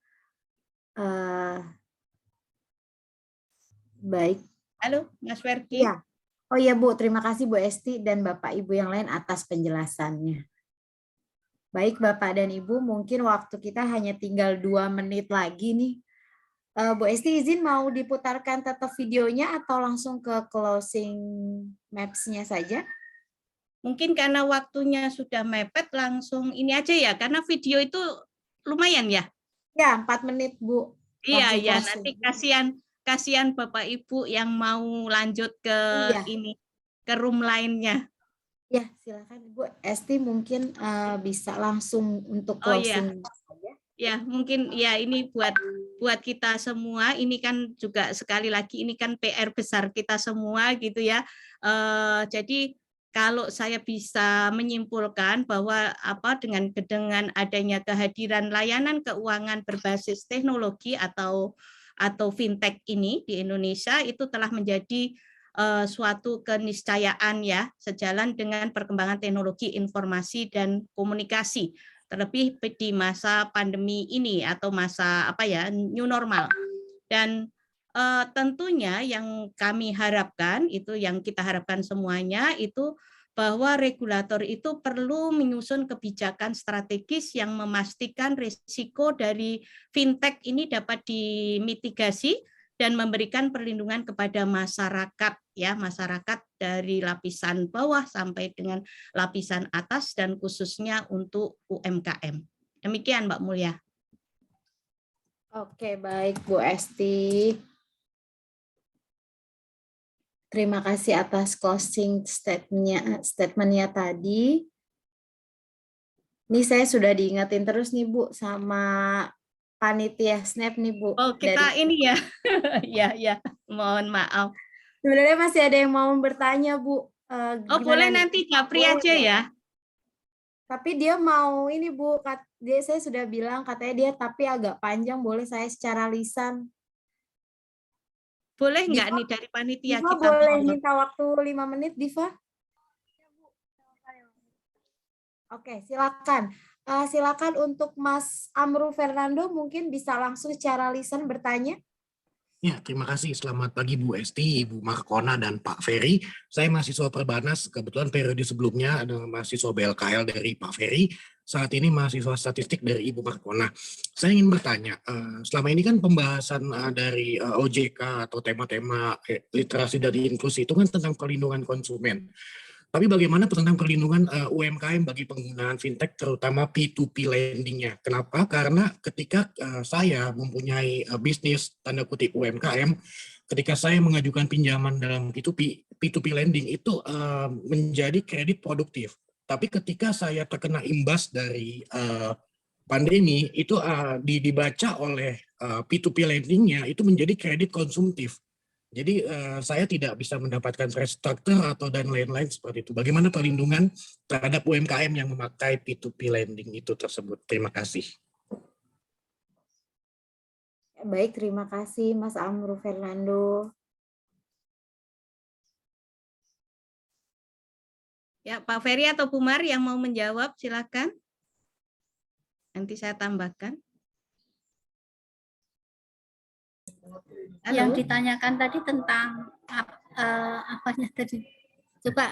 Baik. Halo, Mas Firji. Ya. Oh iya Bu, terima kasih Bu Esti dan Bapak Ibu yang lain atas penjelasannya. Baik Bapak dan Ibu, mungkin waktu kita hanya tinggal 2 menit lagi nih. Bu Esti izin mau diputarkan tetap videonya atau langsung ke closing maps-nya saja? Mungkin karena waktunya sudah mepet, langsung ini aja ya, karena video itu lumayan ya. Ya, 4 menit Bu. Iya, ya, nanti kasihan Bapak Ibu yang mau lanjut ke ini, ke room lainnya. Ya, silakan Bu Esti mungkin bisa langsung untuk closing saja. Ya, mungkin ya ini buat kita semua, ini kan juga sekali lagi ini kan PR besar kita semua gitu ya. Jadi kalau saya bisa menyimpulkan bahwa dengan adanya kehadiran layanan keuangan berbasis teknologi atau fintech ini di Indonesia itu telah menjadi suatu keniscayaan ya, sejalan dengan perkembangan teknologi informasi dan komunikasi, terlebih di masa pandemi ini atau masa new normal. Dan tentunya yang kami harapkan, itu yang kita harapkan semuanya, itu bahwa regulator itu perlu menyusun kebijakan strategis yang memastikan risiko dari fintech ini dapat dimitigasi dan memberikan perlindungan kepada masyarakat, ya, masyarakat dari lapisan bawah sampai dengan lapisan atas dan khususnya untuk UMKM. Demikian Mbak Mulia. Oke, baik Bu Esti. Terima kasih atas closing statement-nya tadi. Ini saya sudah diingetin terus nih Bu sama panitia Snap nih Bu. Oh, kita ini ya. Ya, mohon maaf. Sebenarnya masih ada yang mau bertanya Bu. Oh, boleh nanti Japri aja ya. Tapi dia mau ini Bu, saya sudah bilang katanya dia tapi agak panjang, boleh saya secara lisan. Boleh nggak nih dari panitia Diva kita boleh minta waktu 5 menit, Diva? Oke, silakan. Silakan untuk Mas Amru Fernando, mungkin bisa langsung secara lisan bertanya. Ya, terima kasih. Selamat pagi Bu Esti, Ibu Markona, dan Pak Ferry. Saya mahasiswa Perbanas, kebetulan periode sebelumnya ada mahasiswa BLKL dari Pak Ferry, saat ini mahasiswa statistik dari Ibu Markona. Saya ingin bertanya, selama ini kan pembahasan dari OJK atau tema-tema literasi dan inklusi itu kan tentang perlindungan konsumen. Tapi bagaimana tentang perlindungan UMKM bagi penggunaan fintech, terutama P2P lending-nya? Kenapa? Karena ketika saya mempunyai bisnis, tanda kutip UMKM, ketika saya mengajukan pinjaman dalam P2P lending itu menjadi kredit produktif. Tapi ketika saya terkena imbas dari pandemi, itu dibaca oleh P2P lending-nya itu menjadi kredit konsumtif. Jadi saya tidak bisa mendapatkan restructure atau dan lain-lain seperti itu. Bagaimana perlindungan terhadap UMKM yang memakai P2P lending itu tersebut? Terima kasih. Baik, terima kasih Mas Amru Fernando. Ya, Pak Ferry atau Bu Mar yang mau menjawab, silakan. Nanti saya tambahkan. Halo? Yang ditanyakan tadi tentang apanya tadi? Coba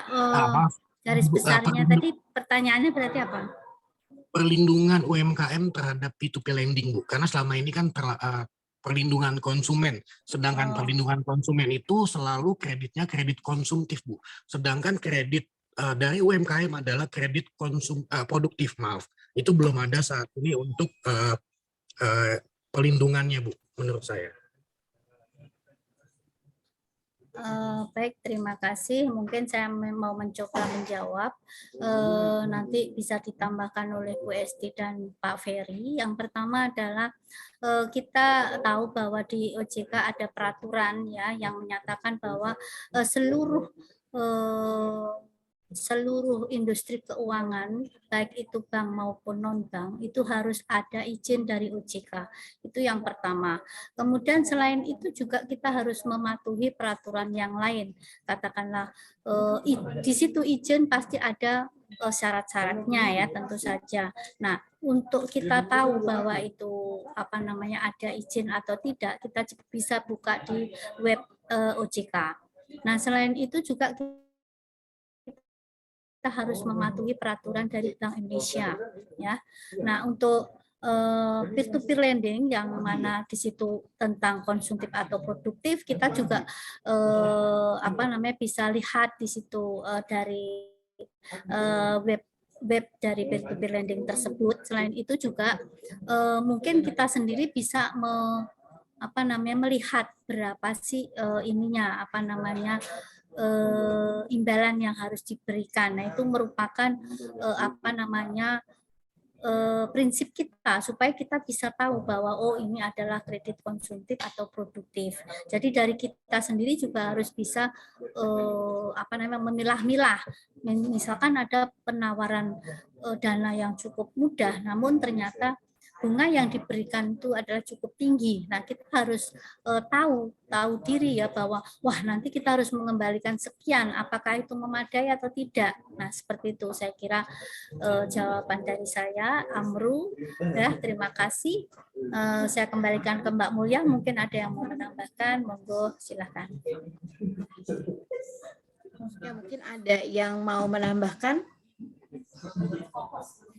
garis besarnya tadi pertanyaannya berarti apa? Perlindungan UMKM terhadap P2P lending, Bu. Karena selama ini kan perlindungan konsumen. Sedangkan perlindungan konsumen itu selalu kreditnya kredit konsumtif, Bu. Sedangkan kredit dari UMKM adalah kredit produktif, maaf. Itu belum ada saat ini untuk perlindungannya, Bu, menurut saya. Baik, terima kasih. Mungkin saya mau mencoba menjawab. Nanti bisa ditambahkan oleh Bu Esti dan Pak Ferry. Yang pertama adalah kita tahu bahwa di OJK ada peraturan ya yang menyatakan bahwa seluruh industri keuangan, baik itu bank maupun non-bank, itu harus ada izin dari OJK. Itu yang pertama. Kemudian selain itu juga kita harus mematuhi peraturan yang lain. Katakanlah di situ izin pasti ada syarat-syaratnya ya tentu saja. Nah, untuk kita tahu bahwa itu ada izin atau tidak, kita bisa buka di web OJK. Nah, selain itu juga kita harus mematuhi peraturan dari Bank Indonesia ya. Nah, untuk peer-to-peer lending yang mana di situ tentang konsumtif atau produktif, kita juga bisa lihat di situ dari web dari peer-to-peer lending tersebut. Selain itu juga mungkin kita sendiri bisa melihat berapa sih imbalan yang harus diberikan. Nah, itu merupakan prinsip kita supaya kita bisa tahu bahwa ini adalah kredit konsumtif atau produktif. Jadi dari kita sendiri juga harus bisa memilah-milah. Misalkan ada penawaran dana yang cukup mudah, namun ternyata bunga yang diberikan itu adalah cukup tinggi. Nah, kita harus tahu diri ya bahwa nanti kita harus mengembalikan sekian, apakah itu memadai atau tidak. Nah, seperti itu saya kira jawaban dari saya, Amru. Ya, terima kasih. Saya kembalikan ke Mbak Mulia, mungkin ada yang mau menambahkan, monggo silakan. Ya, mungkin ada yang mau menambahkan.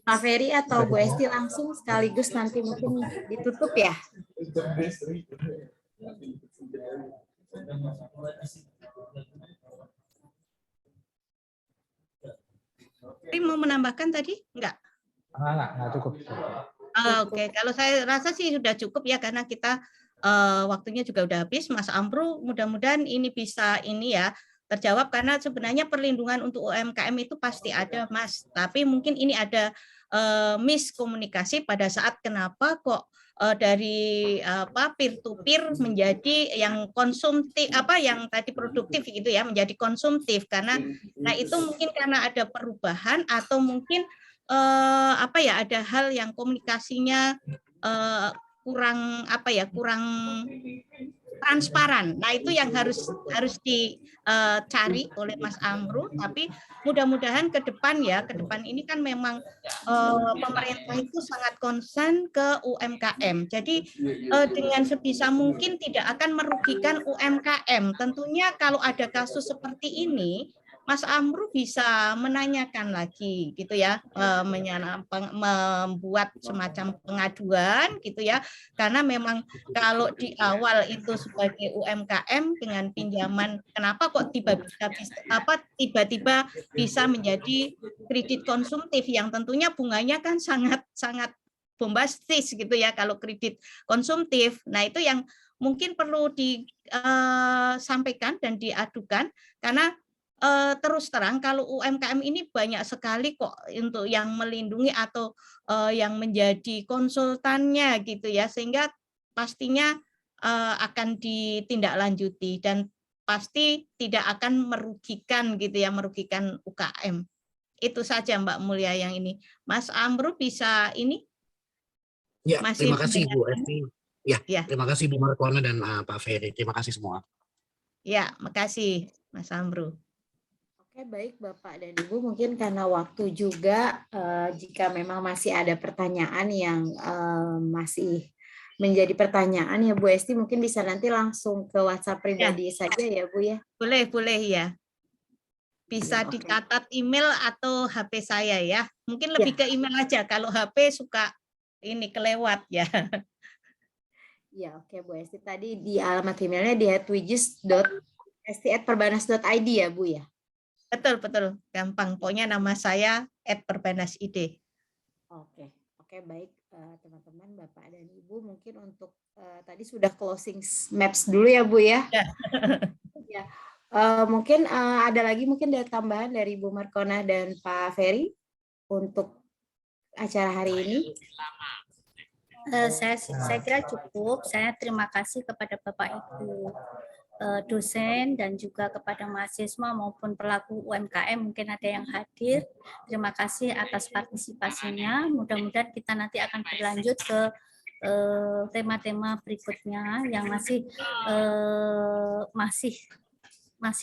Pak Ferry atau Bu Esti langsung sekaligus nanti mungkin ditutup ya. Tapi mau menambahkan tadi? Enggak? Enggak cukup. Oke, kalau saya rasa sih sudah cukup ya, karena kita waktunya juga udah habis. Mas Amru, mudah-mudahan ini bisa ya terjawab, karena sebenarnya perlindungan untuk UMKM itu pasti ada, Mas. Tapi mungkin ini ada miskomunikasi pada saat kenapa kok dari peer to peer menjadi yang konsumtif, yang tadi produktif gitu ya, menjadi konsumtif, karena itu mungkin karena ada perubahan atau mungkin ada hal yang komunikasinya kurang kurang transparan. Nah, itu yang harus dicari oleh Mas Amru. Tapi mudah-mudahan ke depan ini kan memang pemerintah itu sangat concern ke UMKM. Jadi dengan sebisa mungkin tidak akan merugikan UMKM. Tentunya kalau ada kasus seperti ini, Mas Amru bisa menanyakan lagi gitu ya, membuat semacam pengaduan gitu ya, karena memang kalau di awal itu sebagai UMKM dengan pinjaman, kenapa kok tiba-tiba bisa menjadi kredit konsumtif yang tentunya bunganya kan sangat bombastis gitu ya kalau kredit konsumtif. Nah, itu yang mungkin perlu disampaikan dan diadukan, karena terus terang kalau UMKM ini banyak sekali kok untuk yang melindungi atau yang menjadi konsultannya gitu ya, sehingga pastinya akan ditindaklanjuti dan pasti tidak akan merugikan gitu ya, merugikan UKM. Itu saja Mbak Mulia yang ini. Mas Amru bisa ini? Ya, Masih terima kasih Bu Esti. Ya, terima kasih Bu Markona dan Pak Ferry. Terima kasih semua. Ya, makasih Mas Amru. Oke, baik Bapak dan Ibu, mungkin karena waktu juga, jika memang masih ada pertanyaan yang masih menjadi pertanyaan ya Bu Esti, mungkin bisa nanti langsung ke WhatsApp pribadi saja ya Bu ya. Boleh ya. Bisa Ya, dicatat email atau HP saya ya. Mungkin lebih ke email aja, kalau HP suka ini kelewat ya. Ya, oke Bu Esti, tadi di alamat emailnya di @wijis.esti@perbanas.id ya Bu ya. Betul, gampang. Pokoknya nama saya @perbanas.id. Oke, baik teman-teman, Bapak dan Ibu, mungkin untuk tadi sudah closing maps dulu ya Bu ya. Ya. Mungkin ada lagi mungkin dari tambahan dari Bu Markona dan Pak Ferry untuk acara hari ini. Saya kira cukup. Saya terima kasih kepada Bapak Ibu dosen dan juga kepada mahasiswa maupun pelaku UMKM, mungkin ada yang hadir. Terima kasih atas partisipasinya. Mudah-mudahan kita nanti akan berlanjut ke tema-tema berikutnya yang masih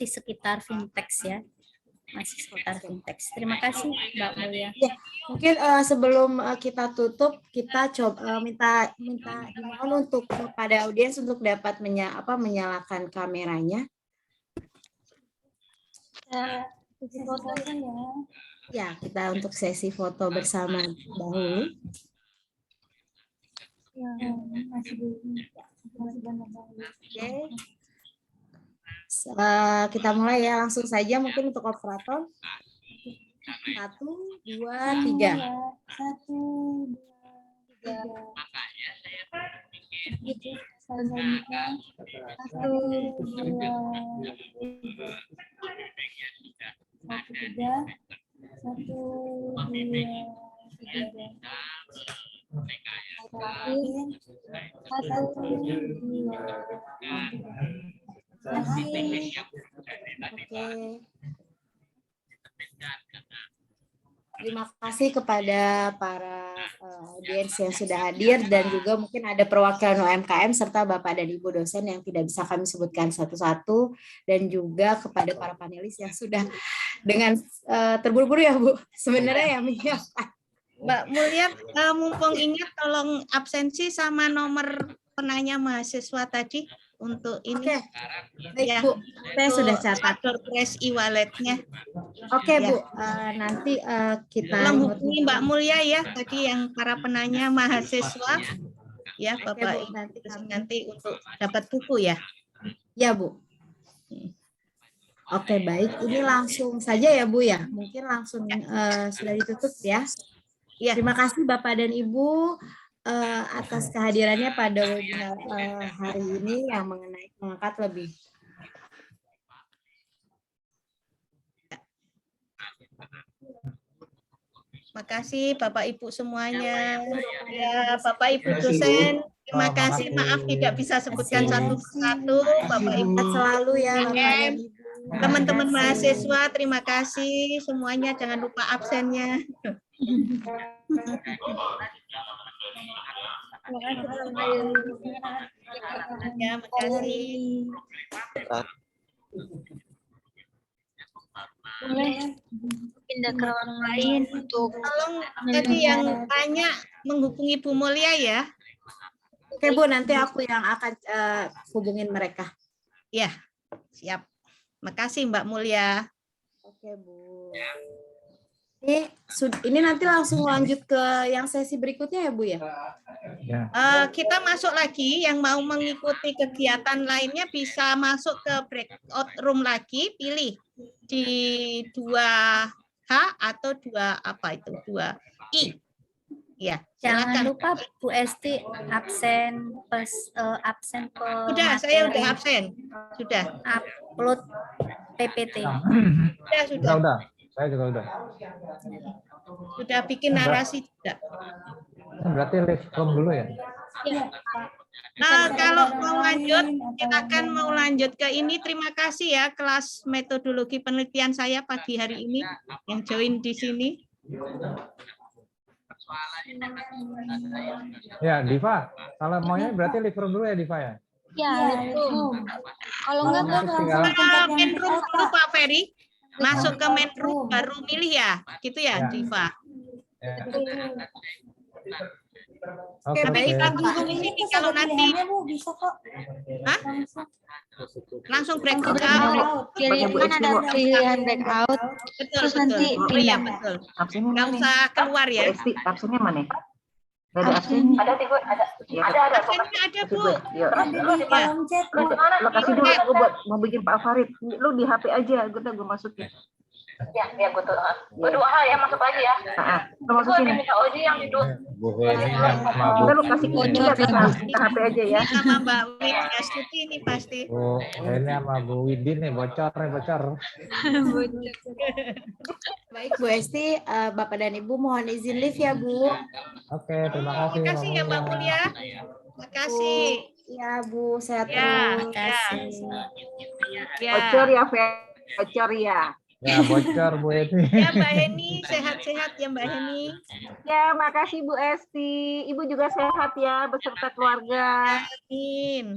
sekitar fintech ya. Masih sekitar fintech. Terima kasih Mbak Mulia. Ya, mungkin sebelum kita tutup, kita coba minta dimohon untuk kepada audiens untuk dapat menyalakan kameranya. Ya, kita untuk sesi foto bersama dahulu. Oke. Kita mulai ya, langsung saja mungkin untuk operator. 1, 2, 3. 1, 2, 3. Terima kasih kepada para audiens yang sudah hadir dan juga mungkin ada perwakilan UMKM serta Bapak dan Ibu dosen yang tidak bisa kami sebutkan satu-satu, dan juga kepada para panelis yang sudah dengan terburu-buru ya Bu sebenarnya ya menyiapkan. Mbak Mulia, mumpung ingat tolong absensi sama nomor penanya mahasiswa tadi untuk ini. Oke, baik Bu, saya sudah catat. Press e-walletnya. Oke Bu, nanti kita menghubungi Mbak Mulia ya, tadi yang para penanya mahasiswa, ya Bapak Oke, Bu, nanti untuk dapat buku ya. Ya Bu. Oke, baik. Ini langsung saja ya, Bu ya. Mungkin langsung sudah ditutup ya. Ya. Terima kasih Bapak dan Ibu atas kehadirannya pada webinar hari ini yang mengangkat lebih. Makasih Bapak Ibu semuanya. Ya, Bapak Ibu dosen, terima kasih. Maaf tidak bisa sebutkan satu persatu. Bapak Ibu Selalu ya Bapak dan Ibu. teman-teman mahasiswa, terima kasih semuanya. Jangan lupa absennya. Ya, makasih. Boleh pindah ke orang lain untuk Tolong tadi yang tanya menghubungi Bu Mulia ya. Oke Bu, nanti aku yang akan hubungin mereka. Ya, siap. Makasih Mbak Mulia. Oke Bu. Ini nanti langsung lanjut ke yang sesi berikutnya ya Bu ya? Kita masuk lagi, yang mau mengikuti kegiatan lainnya bisa masuk ke breakout room lagi, pilih di 2H atau 2I. Ya, Jangan silakan. lupa Bu Esti absen absen Sudah, saya udah absen. Sudah. Upload PPT. Sudah. Saya juga udah. Sudah bikin narasi juga. Berarti live room dulu ya? Kalau mau lanjut, silakan mau lanjut ke ini. Terima kasih ya kelas metodologi penelitian saya pagi hari ini yang join di sini. Ya, Diva. Kalau maunya berarti live room dulu ya, Diva ya? ya itu. Kalau enggak Main room dulu Pak Ferry. Masuk ke main room baru milih ya, gitu ya, Diva. Oke, Tapi kita tunggu di sini kalau nanti bisa kok. langsung breakout out. Jadi kan ada pilihan breakout. Terus nanti Iya, pindah. betul. Nggak usah keluar ya. Absennya mana? Ada absen? Ada, Absennya ada, Bu. Lokasi dulu, gue buat mau bikin Pak Farid. Lu di HP aja, gue masukin. Ya, gue tuh. Berdua hal ya, masuk lagi ya. Lu masuk sini. Udah lu kasih kunci ke HP aja ya. Sama Mbak Widya Stuti ini pasti. Bu, ini sama Bu Widin nih, bocor. Baik Bu Esti, Bapak dan Ibu mohon izin live ya Bu. Oke, terima kasih. Terima kasih ya Mbak Mulia. Terima kasih. Ya Bu, sehat Ya, terus. Ya. Bocor ya, bocor ya. Ya, bocor Bu Edi. Ya Mbak Heni, sehat-sehat ya Mbak Heni. Ya, makasih Bu Esti. Ibu juga sehat ya beserta keluarga. Amin.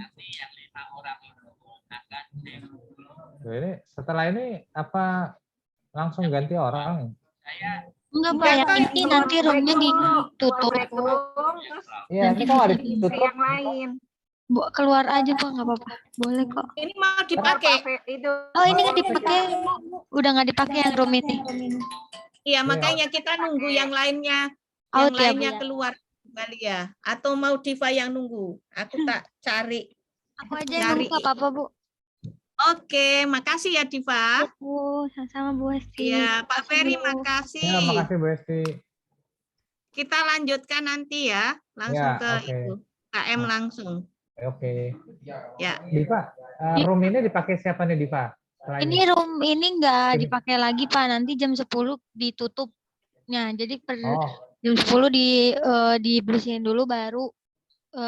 Ini setelah ini apa langsung ganti orang? Enggak Pak, yang ini nanti roomnya ditutup. Iya, Nanti kok nggak ditutup. ditutup? Yang lain. Bu, keluar aja Pak, nggak apa-apa. Boleh kok. Ini mau dipakai. Oh ini nggak dipakai. Udah nggak dipakai yang room ini. Iya, makanya kita nunggu yang lainnya. Out Yang ya, Bu, lainnya ya? keluar kembali ya. Atau mau Diva yang nunggu? Aku tak cari. Aku aja yang nunggu apa-apa Bu. Oke, makasih ya Diva. Bu, sama-sama Bu Esti. Ya, Pak Ferry makasih. Ya, makasih Bu Esti. Kita lanjutkan nanti ya, langsung Ya, ke oke. itu KM langsung. Oke. Ya. Diva, room ini dipakai siapa nih Diva? Setelah Ini room ini nggak dipakai lagi Pak. Nanti jam 10 ditutupnya. Jadi jam 10 dibersihin dulu baru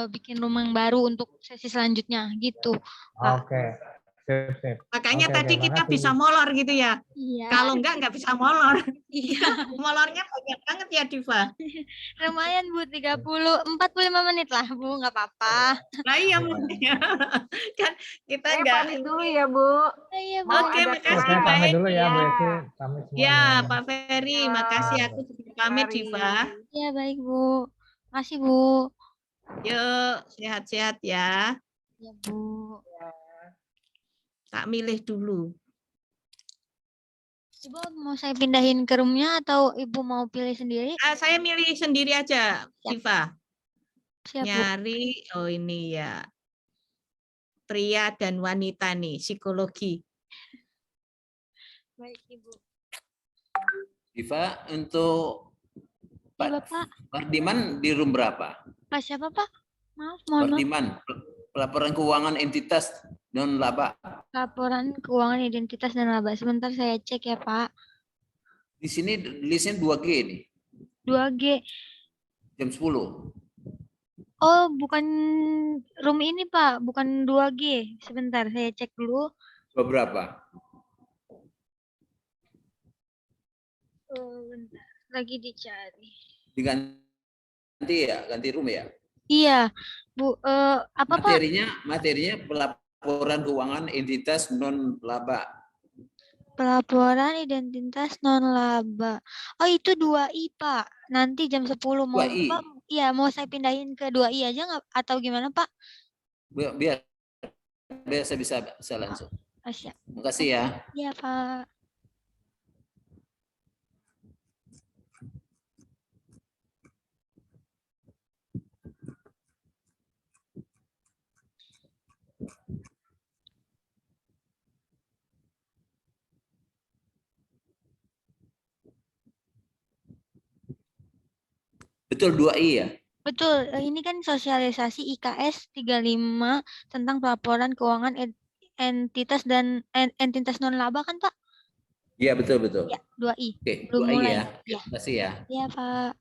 bikin room yang baru untuk sesi selanjutnya gitu. Pak. Oke. Sip. Makanya Oke, tadi oke, kita makasih. bisa molor gitu ya. Iya. Kalau nggak bisa molor. Iya. Molornya banyak banget ya Diva. Lumayan Bu, 45 menit lah Bu, nggak apa-apa. Nah iya makanya. Kan kita Saya nggak. pamit dulu ya Bu. Iya Bu. Oke, makasih Saya Mbak pamit dulu ya Bu Heni. Esti. Pamit semuanya. Ya, Pak Ferry, makasih aku juga pamit Diva. Iya baik Bu. Makasih Bu. Yuk, sehat-sehat ya. Ya Bu. Tak milih dulu. Ibu mau saya pindahin ke roomnya atau Ibu mau pilih sendiri? Saya milih sendiri aja, Siap. Diva. Siap Bu. Nyari, oh ini ya. pria dan wanita nih, psikologi. Baik, Ibu. Diva, untuk Ya, Bapak. Pardiman di room berapa? Pak siapa, Pak? Maaf, mohon maaf. Pardiman, pelaporan keuangan entitas non laba. Laporan keuangan identitas dan laba. Sebentar saya cek ya, Pak. Di sini listnya 2G nih, 2G. jam 10. Oh, bukan room ini, Pak. Bukan 2G. Sebentar, saya cek dulu. Berapa? Bentar. Lagi dicari. Diganti ya, ganti room ya. Iya, Bu. Apa, Pak? Materinya pelaporan keuangan entitas non laba. Pelaporan identitas non laba. Oh, itu 2I, Pak. Nanti jam 10 mau 2I. Pak, ya mau saya pindahin ke 2I aja nggak atau gimana, Pak? Biar saya bisa langsung. Oh, siap. Makasih ya. Iya, Pak. Betul 2I ya? Betul, ini kan sosialisasi IKS 35 tentang pelaporan keuangan entitas dan entitas non laba kan, Pak? Iya, betul. Ya, 2I. Oke, Belum 2I mulai. ya. Ya. Terima kasih ya. Iya, Pak.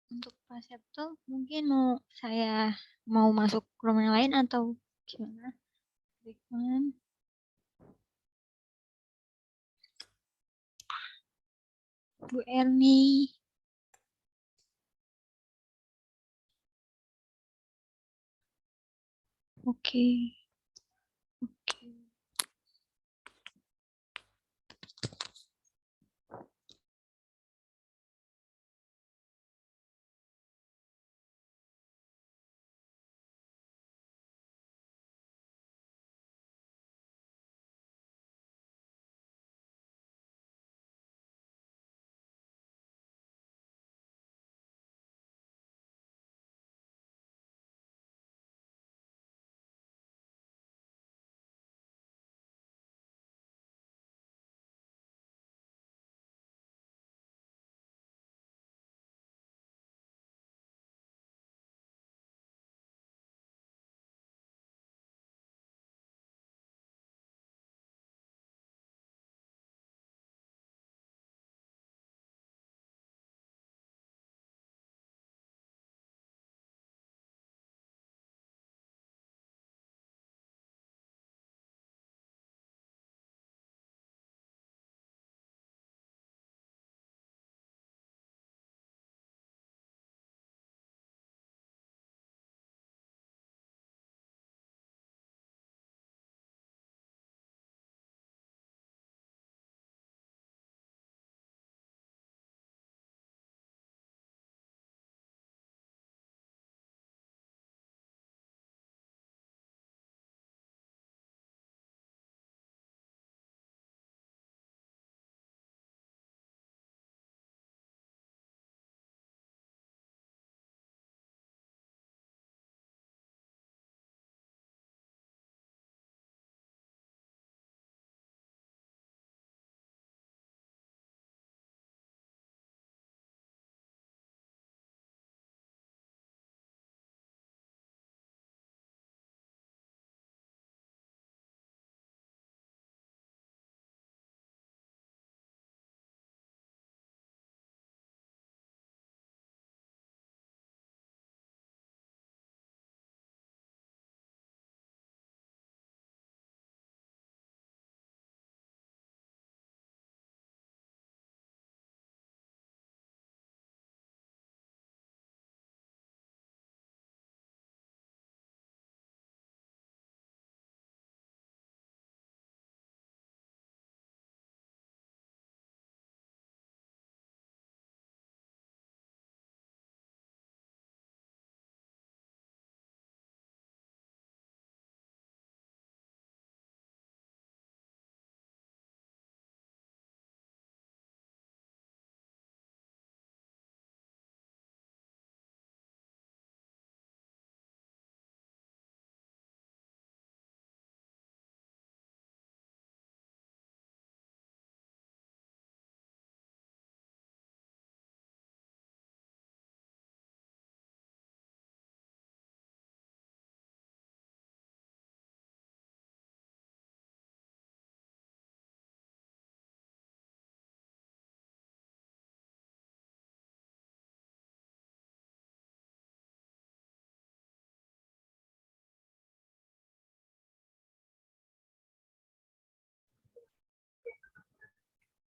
Untuk Pak Septo, mungkin saya mau masuk ke rumah yang lain atau gimana? Baikman. Bu Erni. Oke.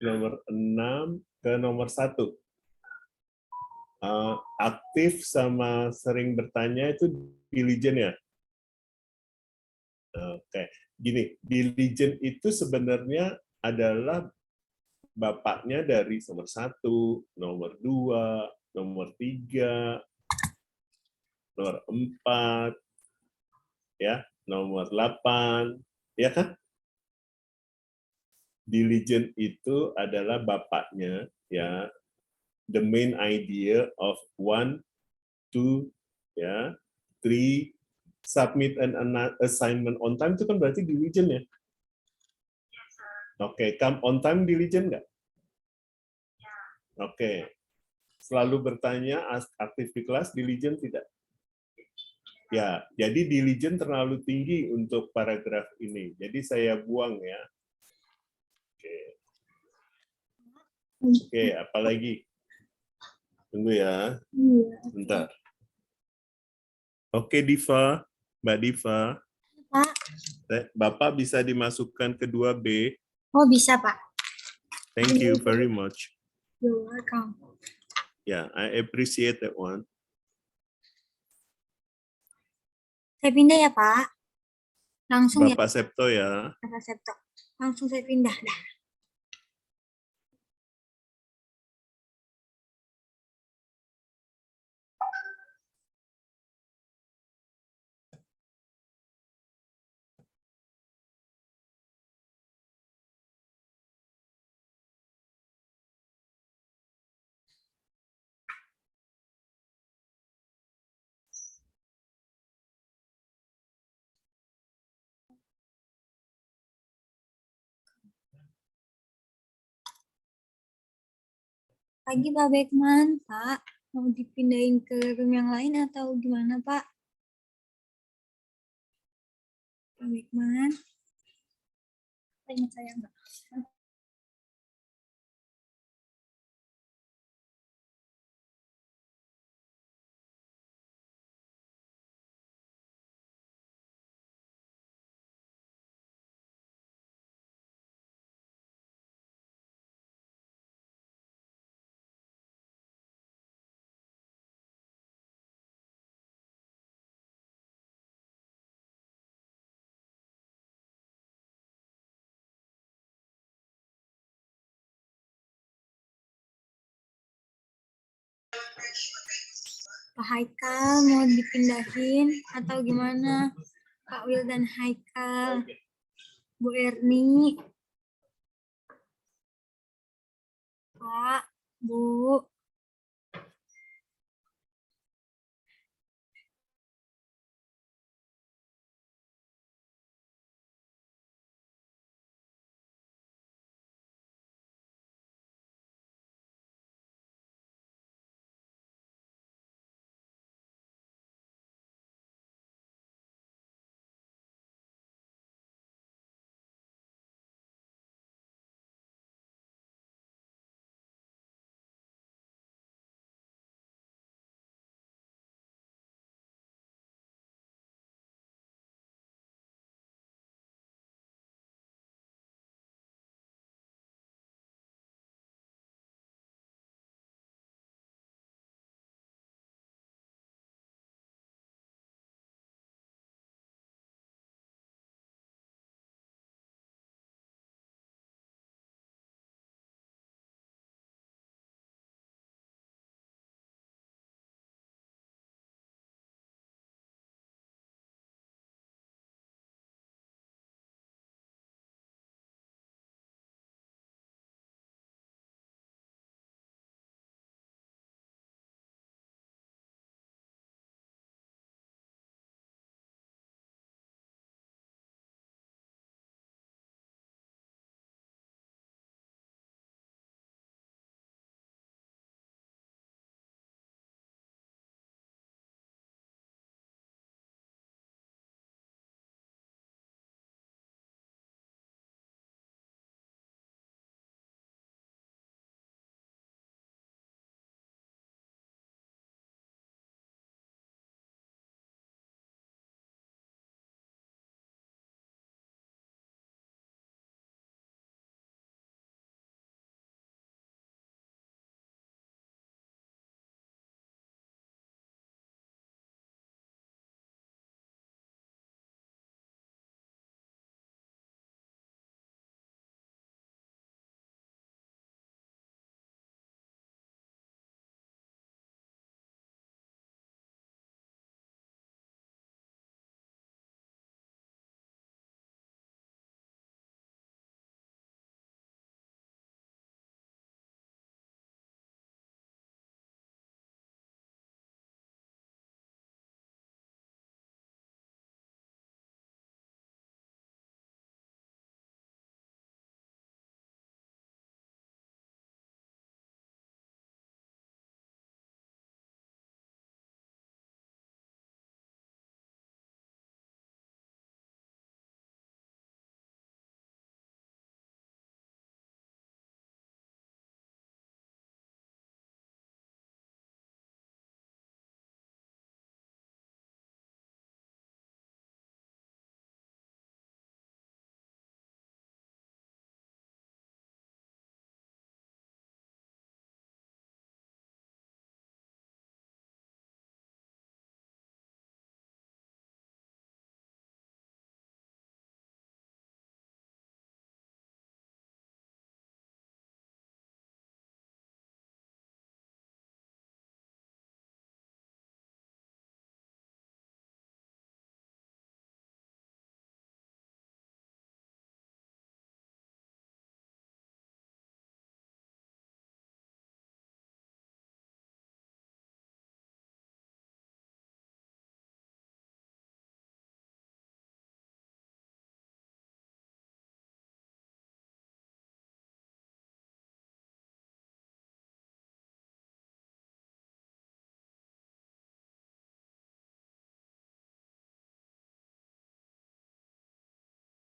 nomor 6 ke nomor 1. Aktif sama sering bertanya itu diligent ya? Oke, gini, diligent itu sebenarnya adalah bapaknya dari nomor 1, nomor 2, nomor 3, nomor 4, ya, nomor 8, ya kan? Diligent itu adalah bapaknya, ya, the main idea of 1, 2, ya, 3, submit an assignment on time itu kan berarti diligent ya? Oke, come on time diligent nggak? Oke. Selalu bertanya, aktif di kelas, diligent tidak? Ya, jadi diligent terlalu tinggi untuk paragraf ini. Jadi saya buang ya. Oke, apalagi? Tunggu ya. Bentar. Oke, Diva. Mbak Diva. Pak. Bapak bisa dimasukkan ke 2B. Oh, bisa, Pak. Thank you very much. You're welcome. Yeah, I appreciate that one. Saya pindah ya, Pak. Langsung Bapak Septo ya. Bapak Septo. Langsung saya pindah dah. Pagi Pak Bekman, Pak. Mau dipindahin ke room yang lain atau gimana, Pak? Pak Bekman. Tanya saya, Mbak. Pak Haikal mau dipindahin atau gimana? Pak Wil dan Haikal. Bu Erni. Pak, Bu.